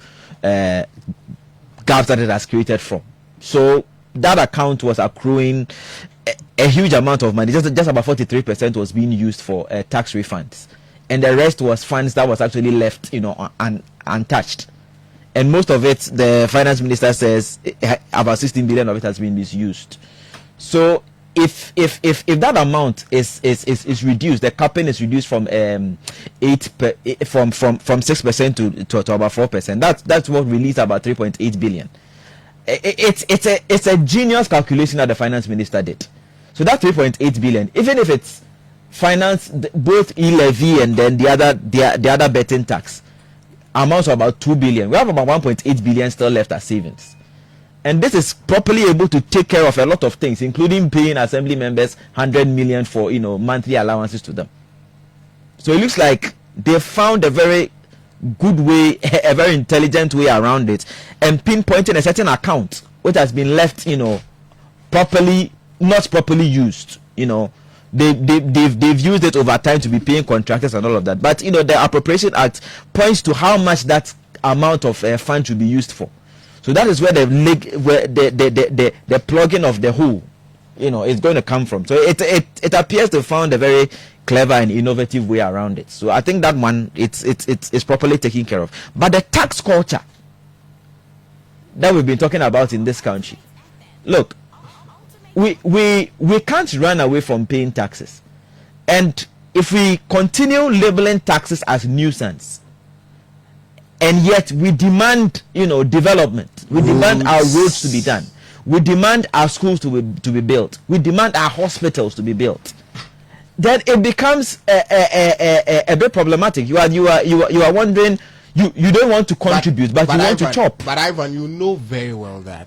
gaps that it has created from. So that account was accruing a huge amount of money. Just about 43% was being used for tax refunds, and the rest was funds that was actually left, untouched. And most of it, the finance minister says, about 16 billion of it has been misused. So if that amount is reduced, the capping is reduced from 6% to about 4%. That's what released about 3.8 billion. It's a genius calculation that the finance minister did. So that 3.8 billion, even if it's financed both e-levy and then the other betting tax, amounts to about 2 billion. We have about 1.8 billion still left as savings. And this is properly able to take care of a lot of things, including paying assembly members 100 million for monthly allowances to them. So it looks like they found a very good way, a very intelligent way around it, and pinpointing a certain account which has been left, not properly used. They've used it over time to be paying contractors and all of that. But the Appropriation Act points to how much that amount of fund should be used for. So that is where the plugging of the hole, is going to come from. So it appears to found a very clever and innovative way around it. So I think that one it's properly taken care of. But the tax culture that we've been talking about in this country, look, we can't run away from paying taxes, and if we continue labeling taxes as nuisance, and yet we demand, development, we demand our roads to be done, we demand our schools to be built, we demand our hospitals to be built, then it becomes a bit problematic. You are wondering, you don't want to contribute, but you want to chop. But Ivan, you know very well that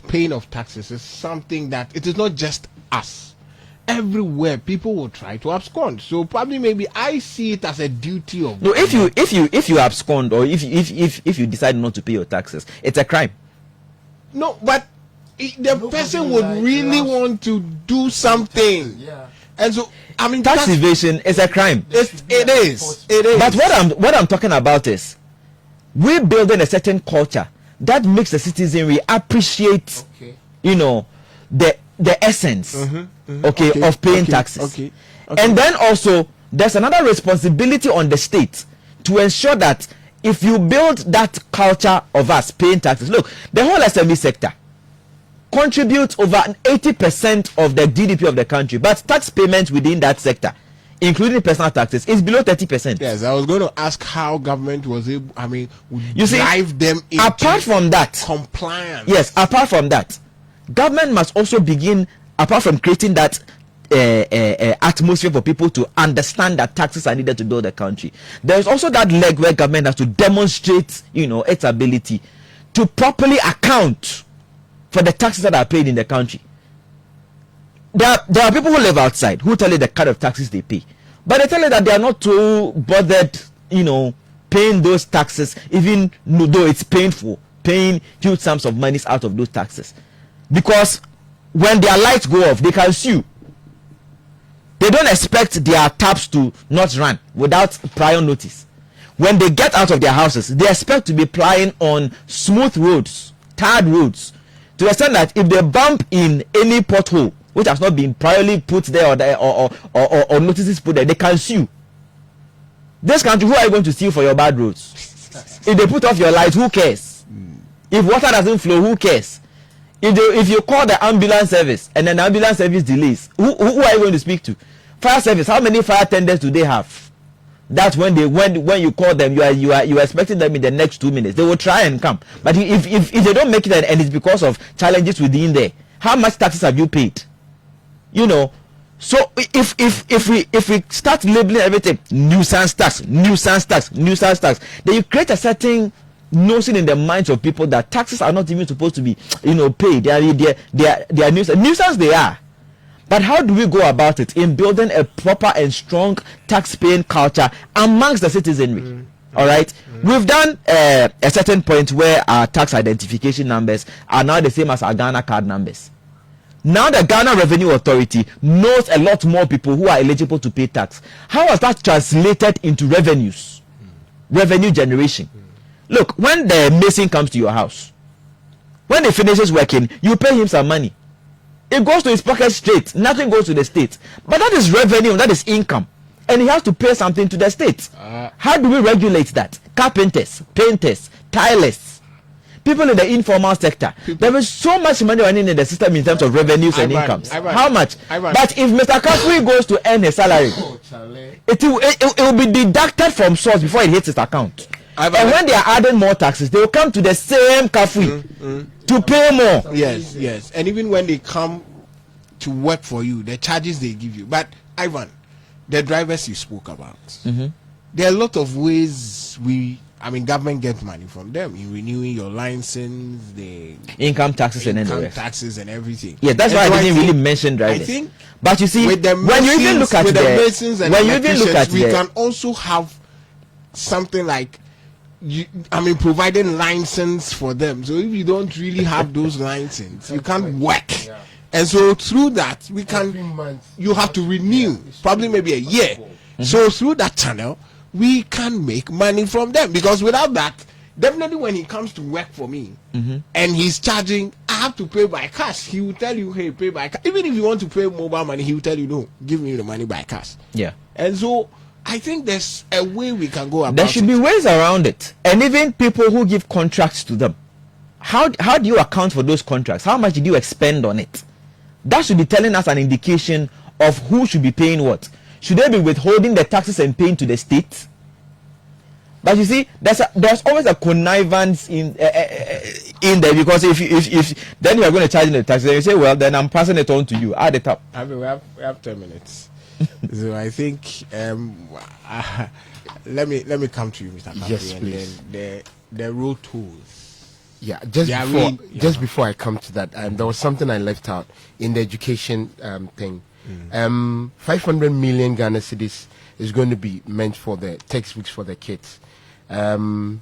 paying of taxes is something that it is not just us. Everywhere people will try to abscond. So probably maybe I see it as a duty of. No, if you abscond, or if you decide not to pay your taxes, it's a crime. No, but the person would really want to do something. Yeah. And so I mean, tax evasion is a crime. It is. But what I'm talking about is we're building a certain culture that makes the citizenry appreciate, the essence, of paying taxes. Okay. And then also there's another responsibility on the state to ensure that if you build that culture of us paying taxes, look, the whole SME sector contributes over 80% of the GDP of the country, but tax payments within that sector, including personal taxes, is below 30%. Yes, I was going to ask how government was able, drive them into apart from that compliance. Yes, apart from that, government must also begin, apart from creating that atmosphere for people to understand that taxes are needed to build the country, there is also that leg where government has to demonstrate, its ability to properly account for the taxes that are paid in the country. There are people who live outside who tell you the kind of taxes they pay, but they tell you that they are not too bothered, paying those taxes, even though it's painful, paying huge sums of money out of those taxes, because when their lights go off, they can sue. They don't expect their taps to not run without prior notice. When they get out of their houses, they expect to be plying on smooth roads, tarred roads, to the extent that if they bump in any pothole which has not been priorly put there or notices put there, they can sue. This country, who are you going to sue for your bad roads? If they put off your lights, who cares? If water doesn't flow, who cares? If you call the ambulance service and then the ambulance service delays, who are you going to speak to? Fire service, how many fire tenders do they have? That's when you call them, you are expecting them in the next 2 minutes. They will try and come, but if they don't make it and it's because of challenges within there, how much taxes have you paid? So if we start labeling everything nuisance tax, then you create a certain notion in the minds of people that taxes are not even supposed to be paid. They are nuisance. They are. But how do we go about it in building a proper and strong tax-paying culture amongst the citizenry? All right, we've done a certain point where our tax identification numbers are now the same as our Ghana card numbers. Now the Ghana Revenue Authority knows a lot more people who are eligible to pay tax. How was that translated into revenues? Revenue generation. Look, when the mason comes to your house, when he finishes working, you pay him some money. It goes to his pocket straight. Nothing goes to the state. But that is revenue, that is income. And he has to pay something to the state. How do we regulate that? Carpenters, painters, tilers, people in the informal sector. There is so much money running in the system in terms of revenues and incomes. How much? But if Mr. Kafui goes to earn his salary, it will be deducted from source before it hits his account. And when they are adding more taxes, they will come to the same Kafui to pay more. Yes. And even when they come to work for you, the charges they give you. But Ivan, the drivers you spoke about, there are a lot of ways government gets money from them in renewing your license, the income taxes and everything. Yeah, that's why I didn't really mention drivers. I think, but you see, when you even look at we can also have something like providing license for them. So if you don't really have those licenses, you can't work. Yeah. And so through that, you have to renew, probably maybe a year. So through that channel, we can make money from them. Because without that, definitely when he comes to work for me and he's charging, I have to pay by cash. He will tell you, hey, pay by cash. Even if you want to pay mobile money, he will tell you, no, give me the money by cash. Yeah. And so I think there's a way we can go about it. There should be ways around it. And even people who give contracts to them, how do you account for those contracts? How much did you expend on it? That should be telling us an indication of who should be paying what. should they be withholding the taxes and paying to the state? But you see, there's always a connivance in there, because if then you are going to charge the taxes, and you say, well, then I'm passing it on to you. Add it up. I mean, we have 10 minutes. So I think let me come to you, Mr. Kapi, Yes, and please. then the road tools. Yeah, Just before I come to that, there was something I left out in the education thing. 500 million Ghana cedis is going to be meant for the textbooks for the kids. One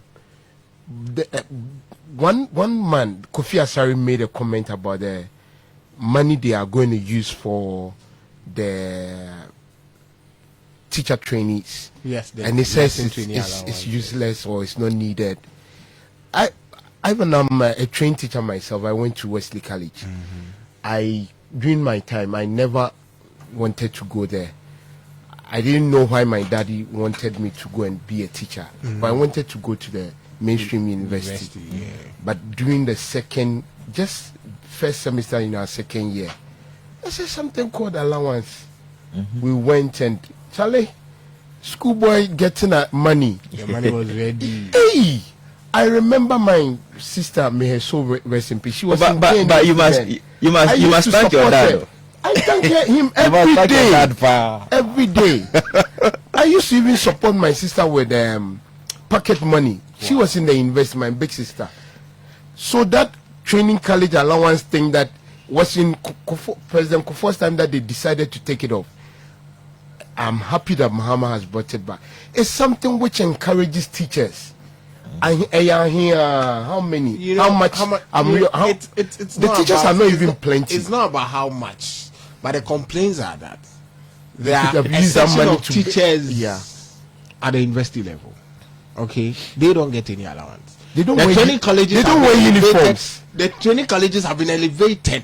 man, Kofi Asari, made a comment about the money they are going to use for the teacher trainees. Yes, And he says it's useless or it's not needed. Even I'm a trained teacher myself. I went to Wesley College. During my time, I never wanted to go there. I didn't know why my daddy wanted me to go and be a teacher, but I wanted to go to the mainstream university. But during the first semester in our second year, there's something called allowance. We went and Charlie, schoolboy getting money. The money was ready. Hey, I remember my sister, may her soul rest in peace. She was but you must thank your dad. I thank him every day. Every day. I used to even support my sister with pocket money. She was in the investment, my big sister. So that training college allowance thing that was in President Kufuor's time that they decided to take it off. I'm happy that Mahama has brought it back. It's something which encourages teachers. How many? You know, how much? It's the not teachers about, are not even plenty. It's not about how much, but the complaints are that there are have a used that section money of to teachers yeah. at the university level. Okay, they don't get any allowance. They don't The wear training colleges. They don't have wear been elevated- uniforms. The training colleges have been elevated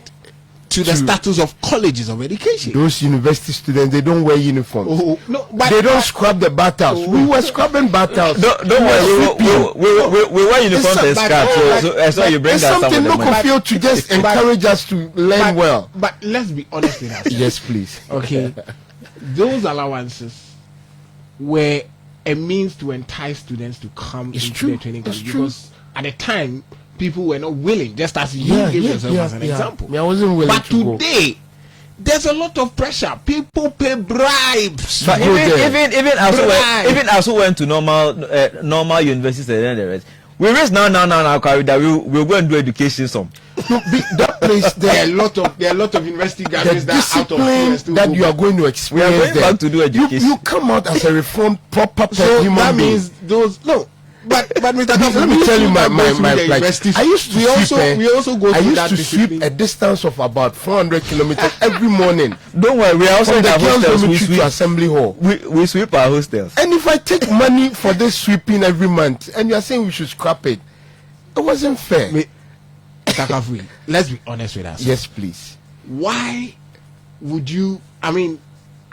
to the status of colleges of education. Those university students, they don't wear uniforms. Oh, no, but They don't scrub the bathhouse. We were scrubbing bathhouse. Don't worry, we wear uniforms and scarves, so you bring It's that some something of the no money. feel to just encourage us to learn well. But let's be honest with ourselves. Yes, please. Okay, those allowances were a means to entice students to come It's into true. the training It's college, true. because at the time people were not willing, just as you gave yourself as an example. I wasn't willing But to go. today, there's a lot of pressure. People pay bribes. But Go there. even as we went to normal universities and the rest, we raise now carry that we'll go and do education some. No, that place, There are a lot of university the graduates that are out of discipline US to that go you are back. going to We are experience going there. back to do education. You come out as a reformed, proper So human that being. means those no. But Mr. Let Kafu, me we tell you used my to go through the like, universities. I used to we also go I through used that to sweep discipline. a distance of about 400 kilometers every morning Don't worry, we are also from in the our girls' hostels. We dormitory to sweep. assembly hall. We sweep our hostels. And if I take money for this sweeping every month, and you are saying we should scrap it, it wasn't fair. Mr. Kafu, let's be honest with us. Yes, please. Why would you? I mean,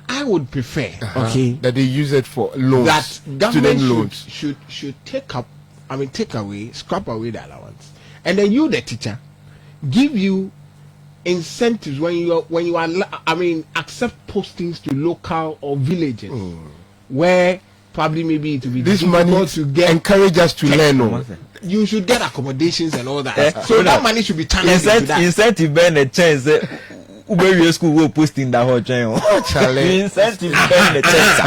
I would prefer That they use it for loans, that student government loans. should take away, scrap away the allowance, and then you, the teacher, give you incentives when you are accept postings to local or villages where probably maybe it will be This difficult money to get. encourage us to learn. Oh. You should get accommodations and all that. Eh, So that money should be channeled into that. Incentive burn a chance. Ube school will post in the whole channel. Charlie. Incentive burn a chance.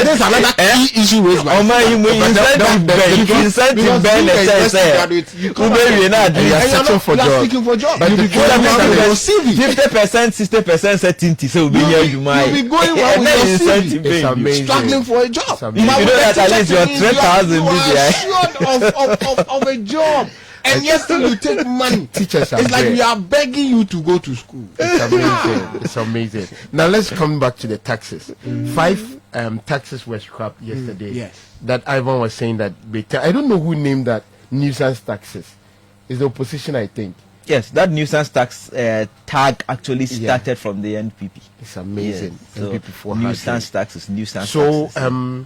There's another key issue raised by Incentive burn a chance. Ube not And you are searching for you are jobs. seeking for jobs. But You'll the be going problem around is with that your CV. 50%, 60% certainty. So we here you might. You'll be going around with your CV. It's amazing. Struggling for a job. It's amazing. But You with know the that at teacher least your training, 3,000 you are BCI. assured of a job. And yet still you take money. Teachers are It's like there. we are begging you to go to school. It's amazing. It's amazing. Now let's come back to the taxes. 5 taxes were scrapped yesterday. Yes. That Ivan was saying that I don't know who named that nuisance taxes. It's the opposition, I think. Yes, that nuisance tax tag actually started from the NPP. It's amazing. Yes, so NPP for nuisance taxes. So taxes.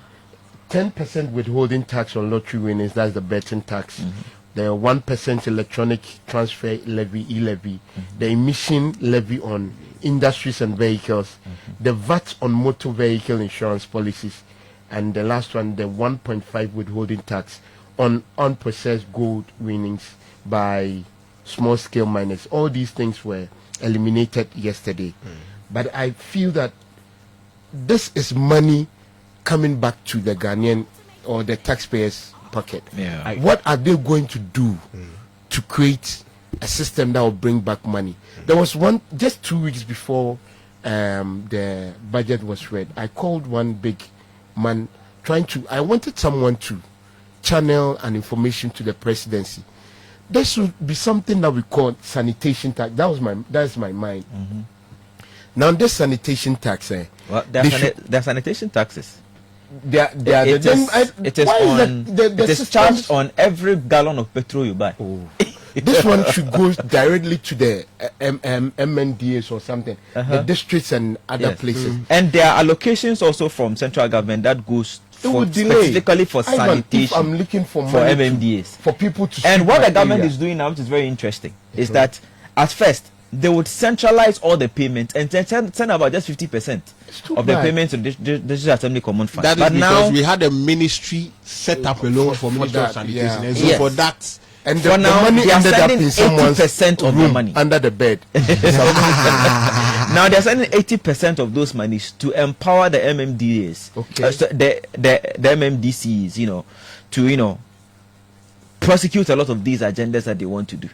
10% withholding tax on lottery winnings. That's the betting tax. the 1% electronic transfer levy, e-levy, the emission levy on industries and vehicles, the VAT on motor vehicle insurance policies, and the last one, the 1.5 withholding tax on unprocessed gold winnings by small-scale miners. All these things were eliminated yesterday. But I feel that this is money coming back to the Ghanaian or the taxpayers' pocket. What are they going to do to create a system that will bring back money? There was one just 2 weeks before the budget was read. I called one big man I wanted someone to channel an information to the presidency. There should be something that we call sanitation tax. That's my mind. Now this sanitation tax, well, there are sanitation taxes. It is charged on every gallon of petrol you buy. This one should go directly to the MNDAs or something, the districts and other places. And there are allocations also from central government that goes specifically for sanitation. I'm looking for MMDAs for people to. And what the government is doing now, which is very interesting, is that at first they would centralize all the payments and send about just 50% of the payments to the District Assembly Common Fund. That is because we had a ministry set up alone for Ministry of Sanitation, and so for that. And for now, money they are ended up sending in someone's 80% of the money under the bed. Now they are sending 80% of those monies to empower the MMDAs, the MMDCs, to prosecute a lot of these agendas that they want to do.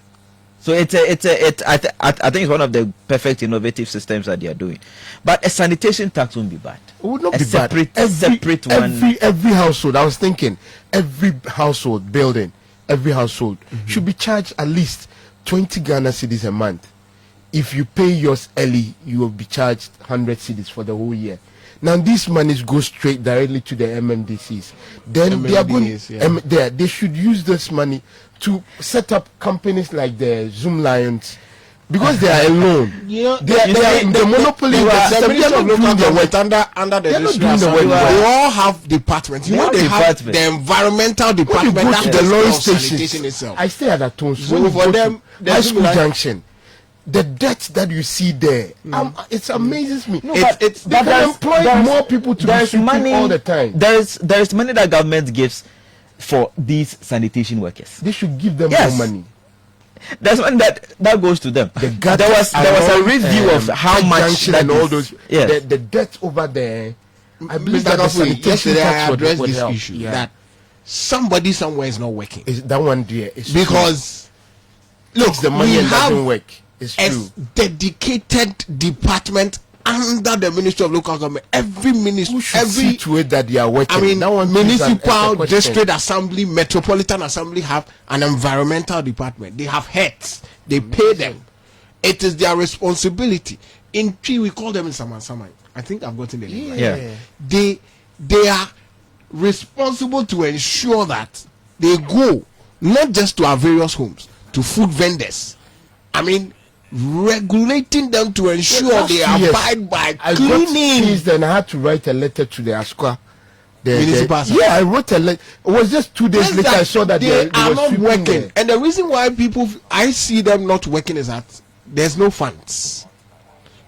So I think it's one of the perfect innovative systems that they are doing. But a sanitation tax won't be bad. It would not be separate, bad. Separate one. Every household. I was thinking every household building. Every household should be charged at least 20 Ghana cedis a month. If you pay yours early, you will be charged 100 cedis for the whole year. Now these monies go straight directly to the MMDCs. Then they are going. They should use this money to set up companies like the Zoom Lions. Because they are alone. They are the monopoly. They are not doing their work under the district. They all have departments. They have the environmental department. When you go to the lorry station itself. I stay at that tone. So for them, High School Junction, the debt that you see there, it amazes me. No, they can employ more people to be sweeping all the time. There is money that government gives for these sanitation workers. They should give them more money. There's one that goes to them. There was a review of how much that and all those. The debt over there. I believe that yesterday I addressed this issue that somebody somewhere is not working. That one there is because true. Look, the money doesn't work. It's true. Dedicated department under the Ministry of Local Government. Every ministry, see to it that they are working. I mean, that one municipal, district assembly, metropolitan assembly have an environmental department. They have heads. They pay them. It is their responsibility. In Tree, we call them in Saman. I think I've gotten the name. Yeah. They are responsible to ensure that they go not just to our various homes, to food vendors. I mean, regulating them to ensure they abide by cleaning. Then I had to write a letter to the ASQA. I wrote a letter. It was just 2 days later I saw that they are not working. There. And the reason why I see them not working is that there's no funds.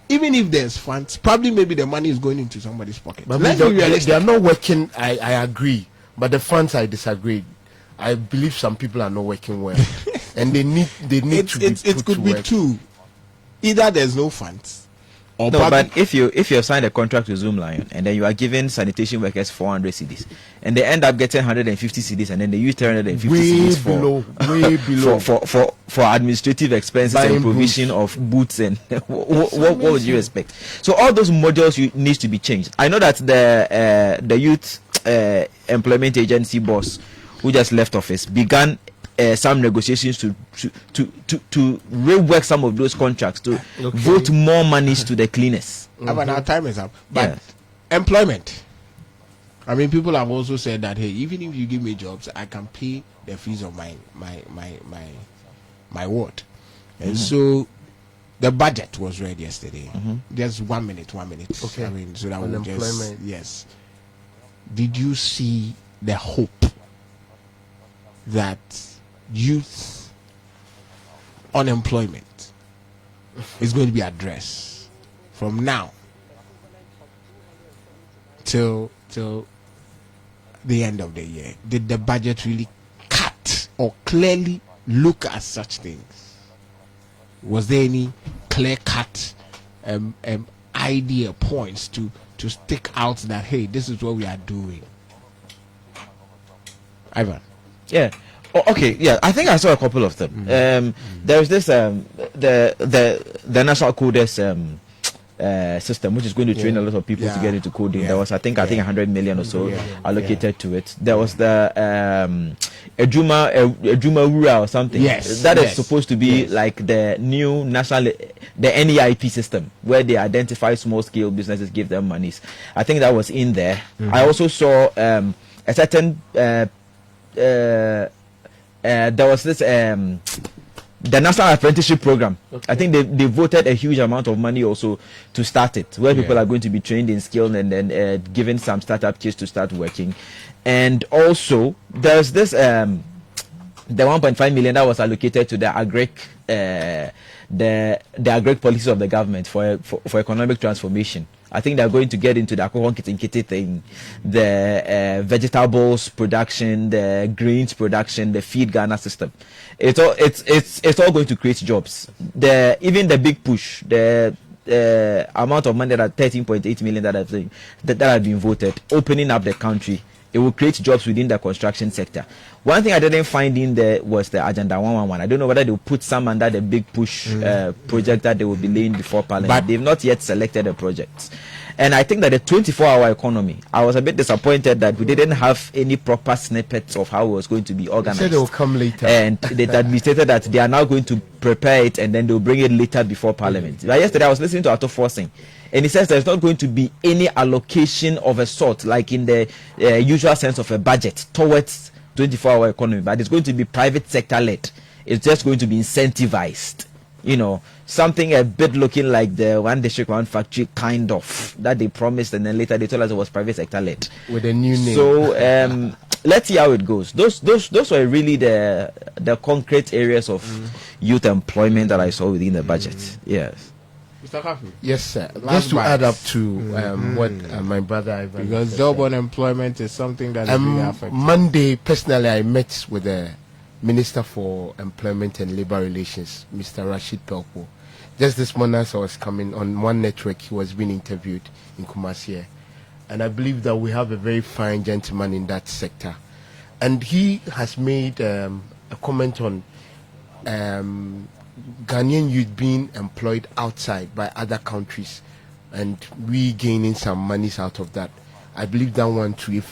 Even if there's funds, probably maybe the money is going into somebody's pocket. But they are not working. I agree, but the funds I disagree. I believe some people are not working well, and they need to be put it could to be work. two. Either there's no funds, or no. But if you have signed a contract with Zoom Lion and then you are giving sanitation workers 400 cedis, and they end up getting 150 cedis, and then they use 350 cedis for administrative expenses and provision of boots and what would you expect? So all those modules need to be changed. I know that the youth employment agency boss who just left office began some negotiations to rework some of those contracts to vote more monies to the cleaners. But our time is up. But employment. I mean, people have also said that, hey, even if you give me jobs, I can pay the fees of my ward. And so the budget was read yesterday. Just 1 minute. Okay. I mean, so that on we just employment. yes. Did you see the hope that youth unemployment is going to be addressed from now till the end of the year? Did the budget really cut or clearly look at such things? Was there any clear-cut idea points to stick out that, hey, this is what we are doing? Ivan. Yeah. Oh, okay. Yeah, I think I saw a couple of them. There's this the National Coders system, which is going to train a lot of people to get into coding. There was, I think 100 million or so allocated to it. There was the Ejuma Wura or something. That is supposed to be like the new national, the NEIP system, where they identify small scale businesses, give them monies. I think that was in there. I also saw a certain there was this the National Apprenticeship Program. I think they voted a huge amount of money also to start it, where people are going to be trained in skill and then given some startup kits to start working. And also there's this the 1.5 million that was allocated to the agric the agric policies of the government for economic transformation. I think they're going to get into the Akokon Kitinkiti thing, the vegetables production, the grains production, the feed Ghana system. It's all going to create jobs. Even the big push, the amount of money that 13.8 million that have been voted, opening up the country, it will create jobs within the construction sector. One thing I didn't find in there was the Agenda 111. I don't know whether they'll put some under the big push project that they will be laying before Parliament. But they've not yet selected the projects. And I think that the 24-hour economy, I was a bit disappointed that we didn't have any proper snippets of how it was going to be organized. They said it will come later. And they administrated that they are now going to prepare it and then they'll bring it later before Parliament. But yesterday I was listening to Ato Forcing, and he says there's not going to be any allocation of a sort, like in the usual sense of a budget, towards 24-hour economy, but it's going to be private sector led. It's just going to be incentivized. You know, something a bit looking like the one district, one factory kind of that they promised, and then later they told us it was private sector led with a new name. So let's see how it goes. Those were really the concrete areas of youth employment that I saw within the budget. Yes. Mr. Kafi? Yes, sir. Just to add up to what my brother Ivan, because job unemployment is something that is really affecting. Monday, personally, I met with the Minister for Employment and Labour Relations, Mr. Rashid Pelpo. Just this morning, as I was coming on one network, he was being interviewed in Kumasi, and I believe that we have a very fine gentleman in that sector, and he has made a comment on Ghanaian youth being employed outside by other countries and we gaining some monies out of that. I believe that one too, if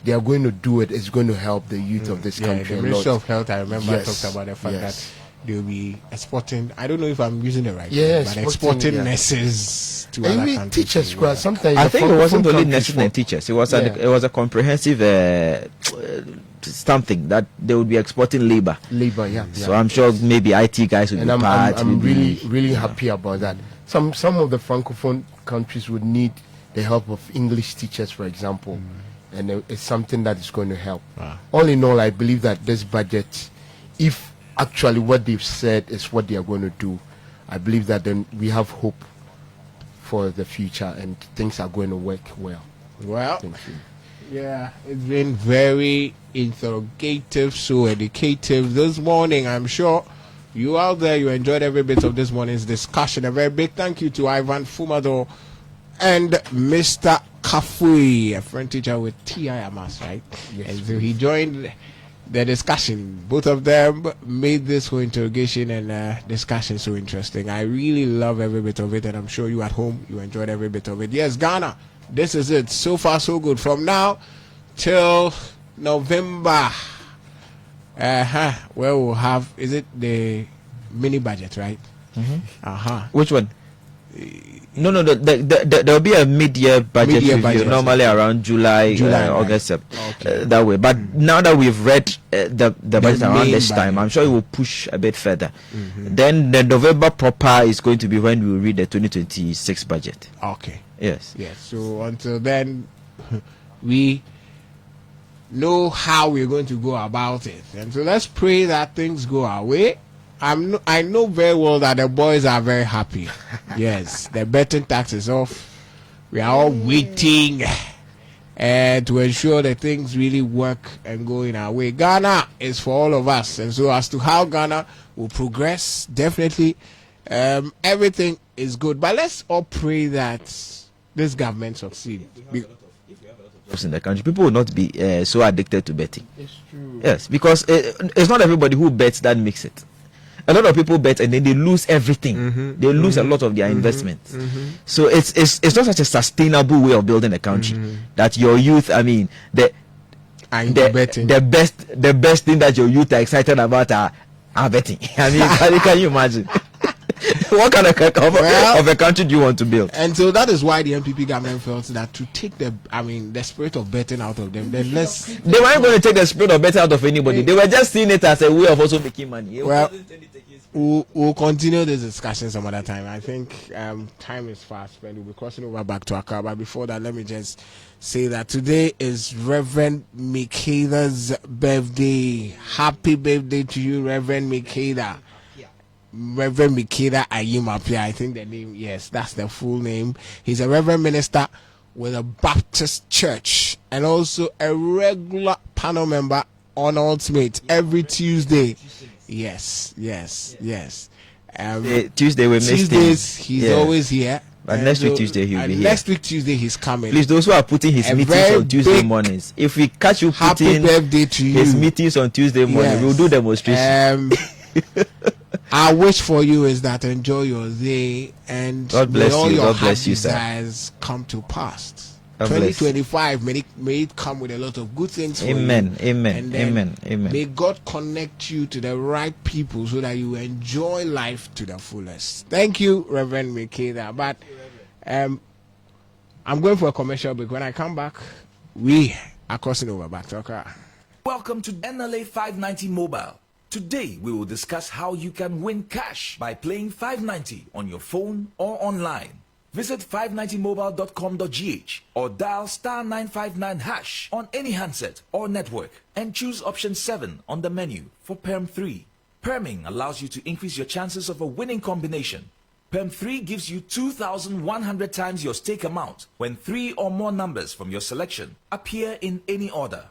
they are going to do it, it's going to help the youth of this country. The Ministry of Health, I remember talked about the fact that they'll be exporting, I don't know if I'm using the right word, but exporting nurses to other countries. Teachers, sometimes I think it wasn't only nurses and teachers. It was a comprehensive something that they would be exporting labor. So I'm sure maybe IT guys would be part. I'm really happy about that. Some of the francophone countries would need the help of English teachers, for example, and it's something that is going to help. All in all, I believe that this budget, if actually what they've said is what they are going to do, I believe that then we have hope for the future and things are going to work well. Well, thank you. Yeah, it's been very interrogative, so educative this morning. I'm sure you out there, you enjoyed every bit of this morning's discussion. A very big thank you to Ivan Fumado and Mr. Kafui, a French teacher with TIMAS, right? Yes, and so he joined the discussion. Both of them made this whole interrogation and discussion so interesting. I really love every bit of it, and I'm sure you at home, you enjoyed every bit of it. Yes, Ghana, this is it. So far, so good. From now till November, where we'll have, is it the mini budget, right? Which one? No, there'll be a mid-year budget review, normally around July, August, that way. But now that we've read the budget around this time, I'm sure it will push a bit further. Then the November proper is going to be when we will read the 2026 budget. Okay. Yes. So until then, we know how we're going to go about it. And so let's pray that things go our way. I know very well that the boys are very happy. Yes, the betting tax is off. We are all waiting to ensure that things really work and go in our way. Ghana is for all of us. And so as to how Ghana will progress, definitely everything is good. But let's all pray that this government succeed. In the country, people will not be so addicted to betting. It's true. Yes, because it's not everybody who bets that makes it. A lot of people bet and then they lose everything. They lose a lot of their investments. So it's not such a sustainable way of building a country that your youth. I mean, the best thing that your youth are excited about are betting. I mean, can you imagine? What kind of a country do you want to build? And so that is why the MPP government felt that to take the spirit of betting out of them, then let's. They weren't going to take the spirit of betting out of anybody. They were just seeing it as a way of also making money. Well, we'll continue this discussion some other time. I think time is fast spent. We'll be crossing over back to Accra. But before that, let me just say that today is Reverend Michaela's birthday. Happy birthday to you, Reverend Michaela. Reverend Michaela Ayimapia, I think the name, yes, that's the full name. He's a Reverend Minister with a Baptist Church and also a regular panel member on Ultimate every Tuesday. Yes. Tuesday we missed Tuesdays he's always here. But next week Tuesday he'll be here. Next week Tuesday he's coming. Please, those who are putting his meetings on Tuesday mornings, if we catch you putting birthday to you. His meetings on Tuesday morning, we'll do demonstration. Our wish for you is that enjoy your day and God bless may all you. your God bless you, sir. desires come to pass. God 2025 may it come with a lot of good things for Amen. you. Amen. Amen. May God connect you to the right people so that you enjoy life to the fullest. Thank you, Reverend Michaela. But I'm going for a commercial break. When I come back, we are crossing over back to Accra. Welcome to NLA 590 Mobile. Today, we will discuss how you can win cash by playing 590 on your phone or online. Visit 590mobile.com.gh or dial *959# on any handset or network and choose option 7 on the menu for PERM 3. PERMing allows you to increase your chances of a winning combination. PERM 3 gives you 2,100 times your stake amount when 3 or more numbers from your selection appear in any order.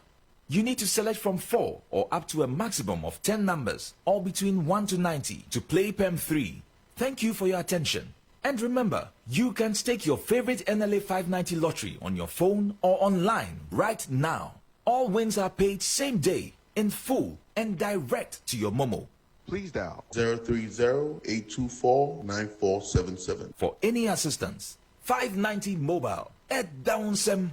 You need to select from 4 or up to a maximum of 10 numbers, all between 1 to 90, to play PERM 3. Thank you for your attention. And remember, you can stake your favorite NLA 590 lottery on your phone or online right now. All wins are paid same day, in full, and direct to your Momo. Please dial 030-824-9477. For any assistance, 590 Mobile at Downsem.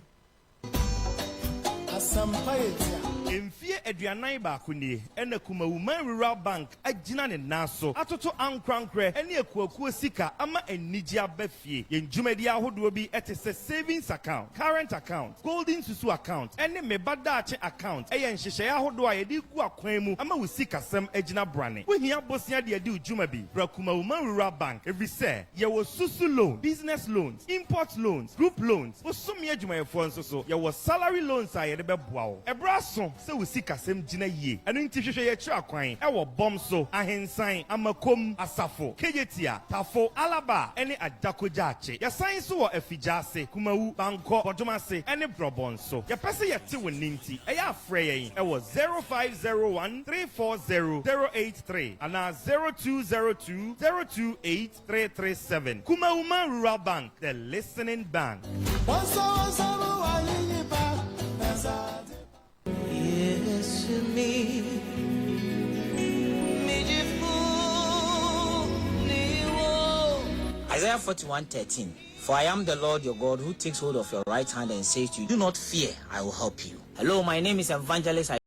Mfie aduanan baako nie ena kuma Women Rural Bank agina ne naso atoto ankrankre ene akuakuo sika ama enigi abafie yen dwumadi ahodo bi etese savings account, current account, golden susu account ene mebadache account eyen hyehyɛ ahodo a yedi gu akwan mu ama wo sika sem agina brane wohia bosia de adi dwuma bi brakuma Women Rural Bank every say ye wo susu loan, business loans, import loans, group loans wo sumi adwumayefo nso so ye wo salary loans a ye de beboa wo ebraso se wo sika sem gina yie eno nti hwehwe ye kira kwan e wo bom so ahensan amakom asafo kejetia tafo alaba ene adakoja ache ya san so wo afijase kumawu banko bodomase ene brobon so ya pese ye te woni nti e ya afre yen e wo 0501340083 ana 0202028337 Kumawu Rural Bank, the listening bank. Isaiah 41:13. For I am the Lord your God who takes hold of your right hand and says to you, do not fear, I will help you. Hello, my name is Evangelist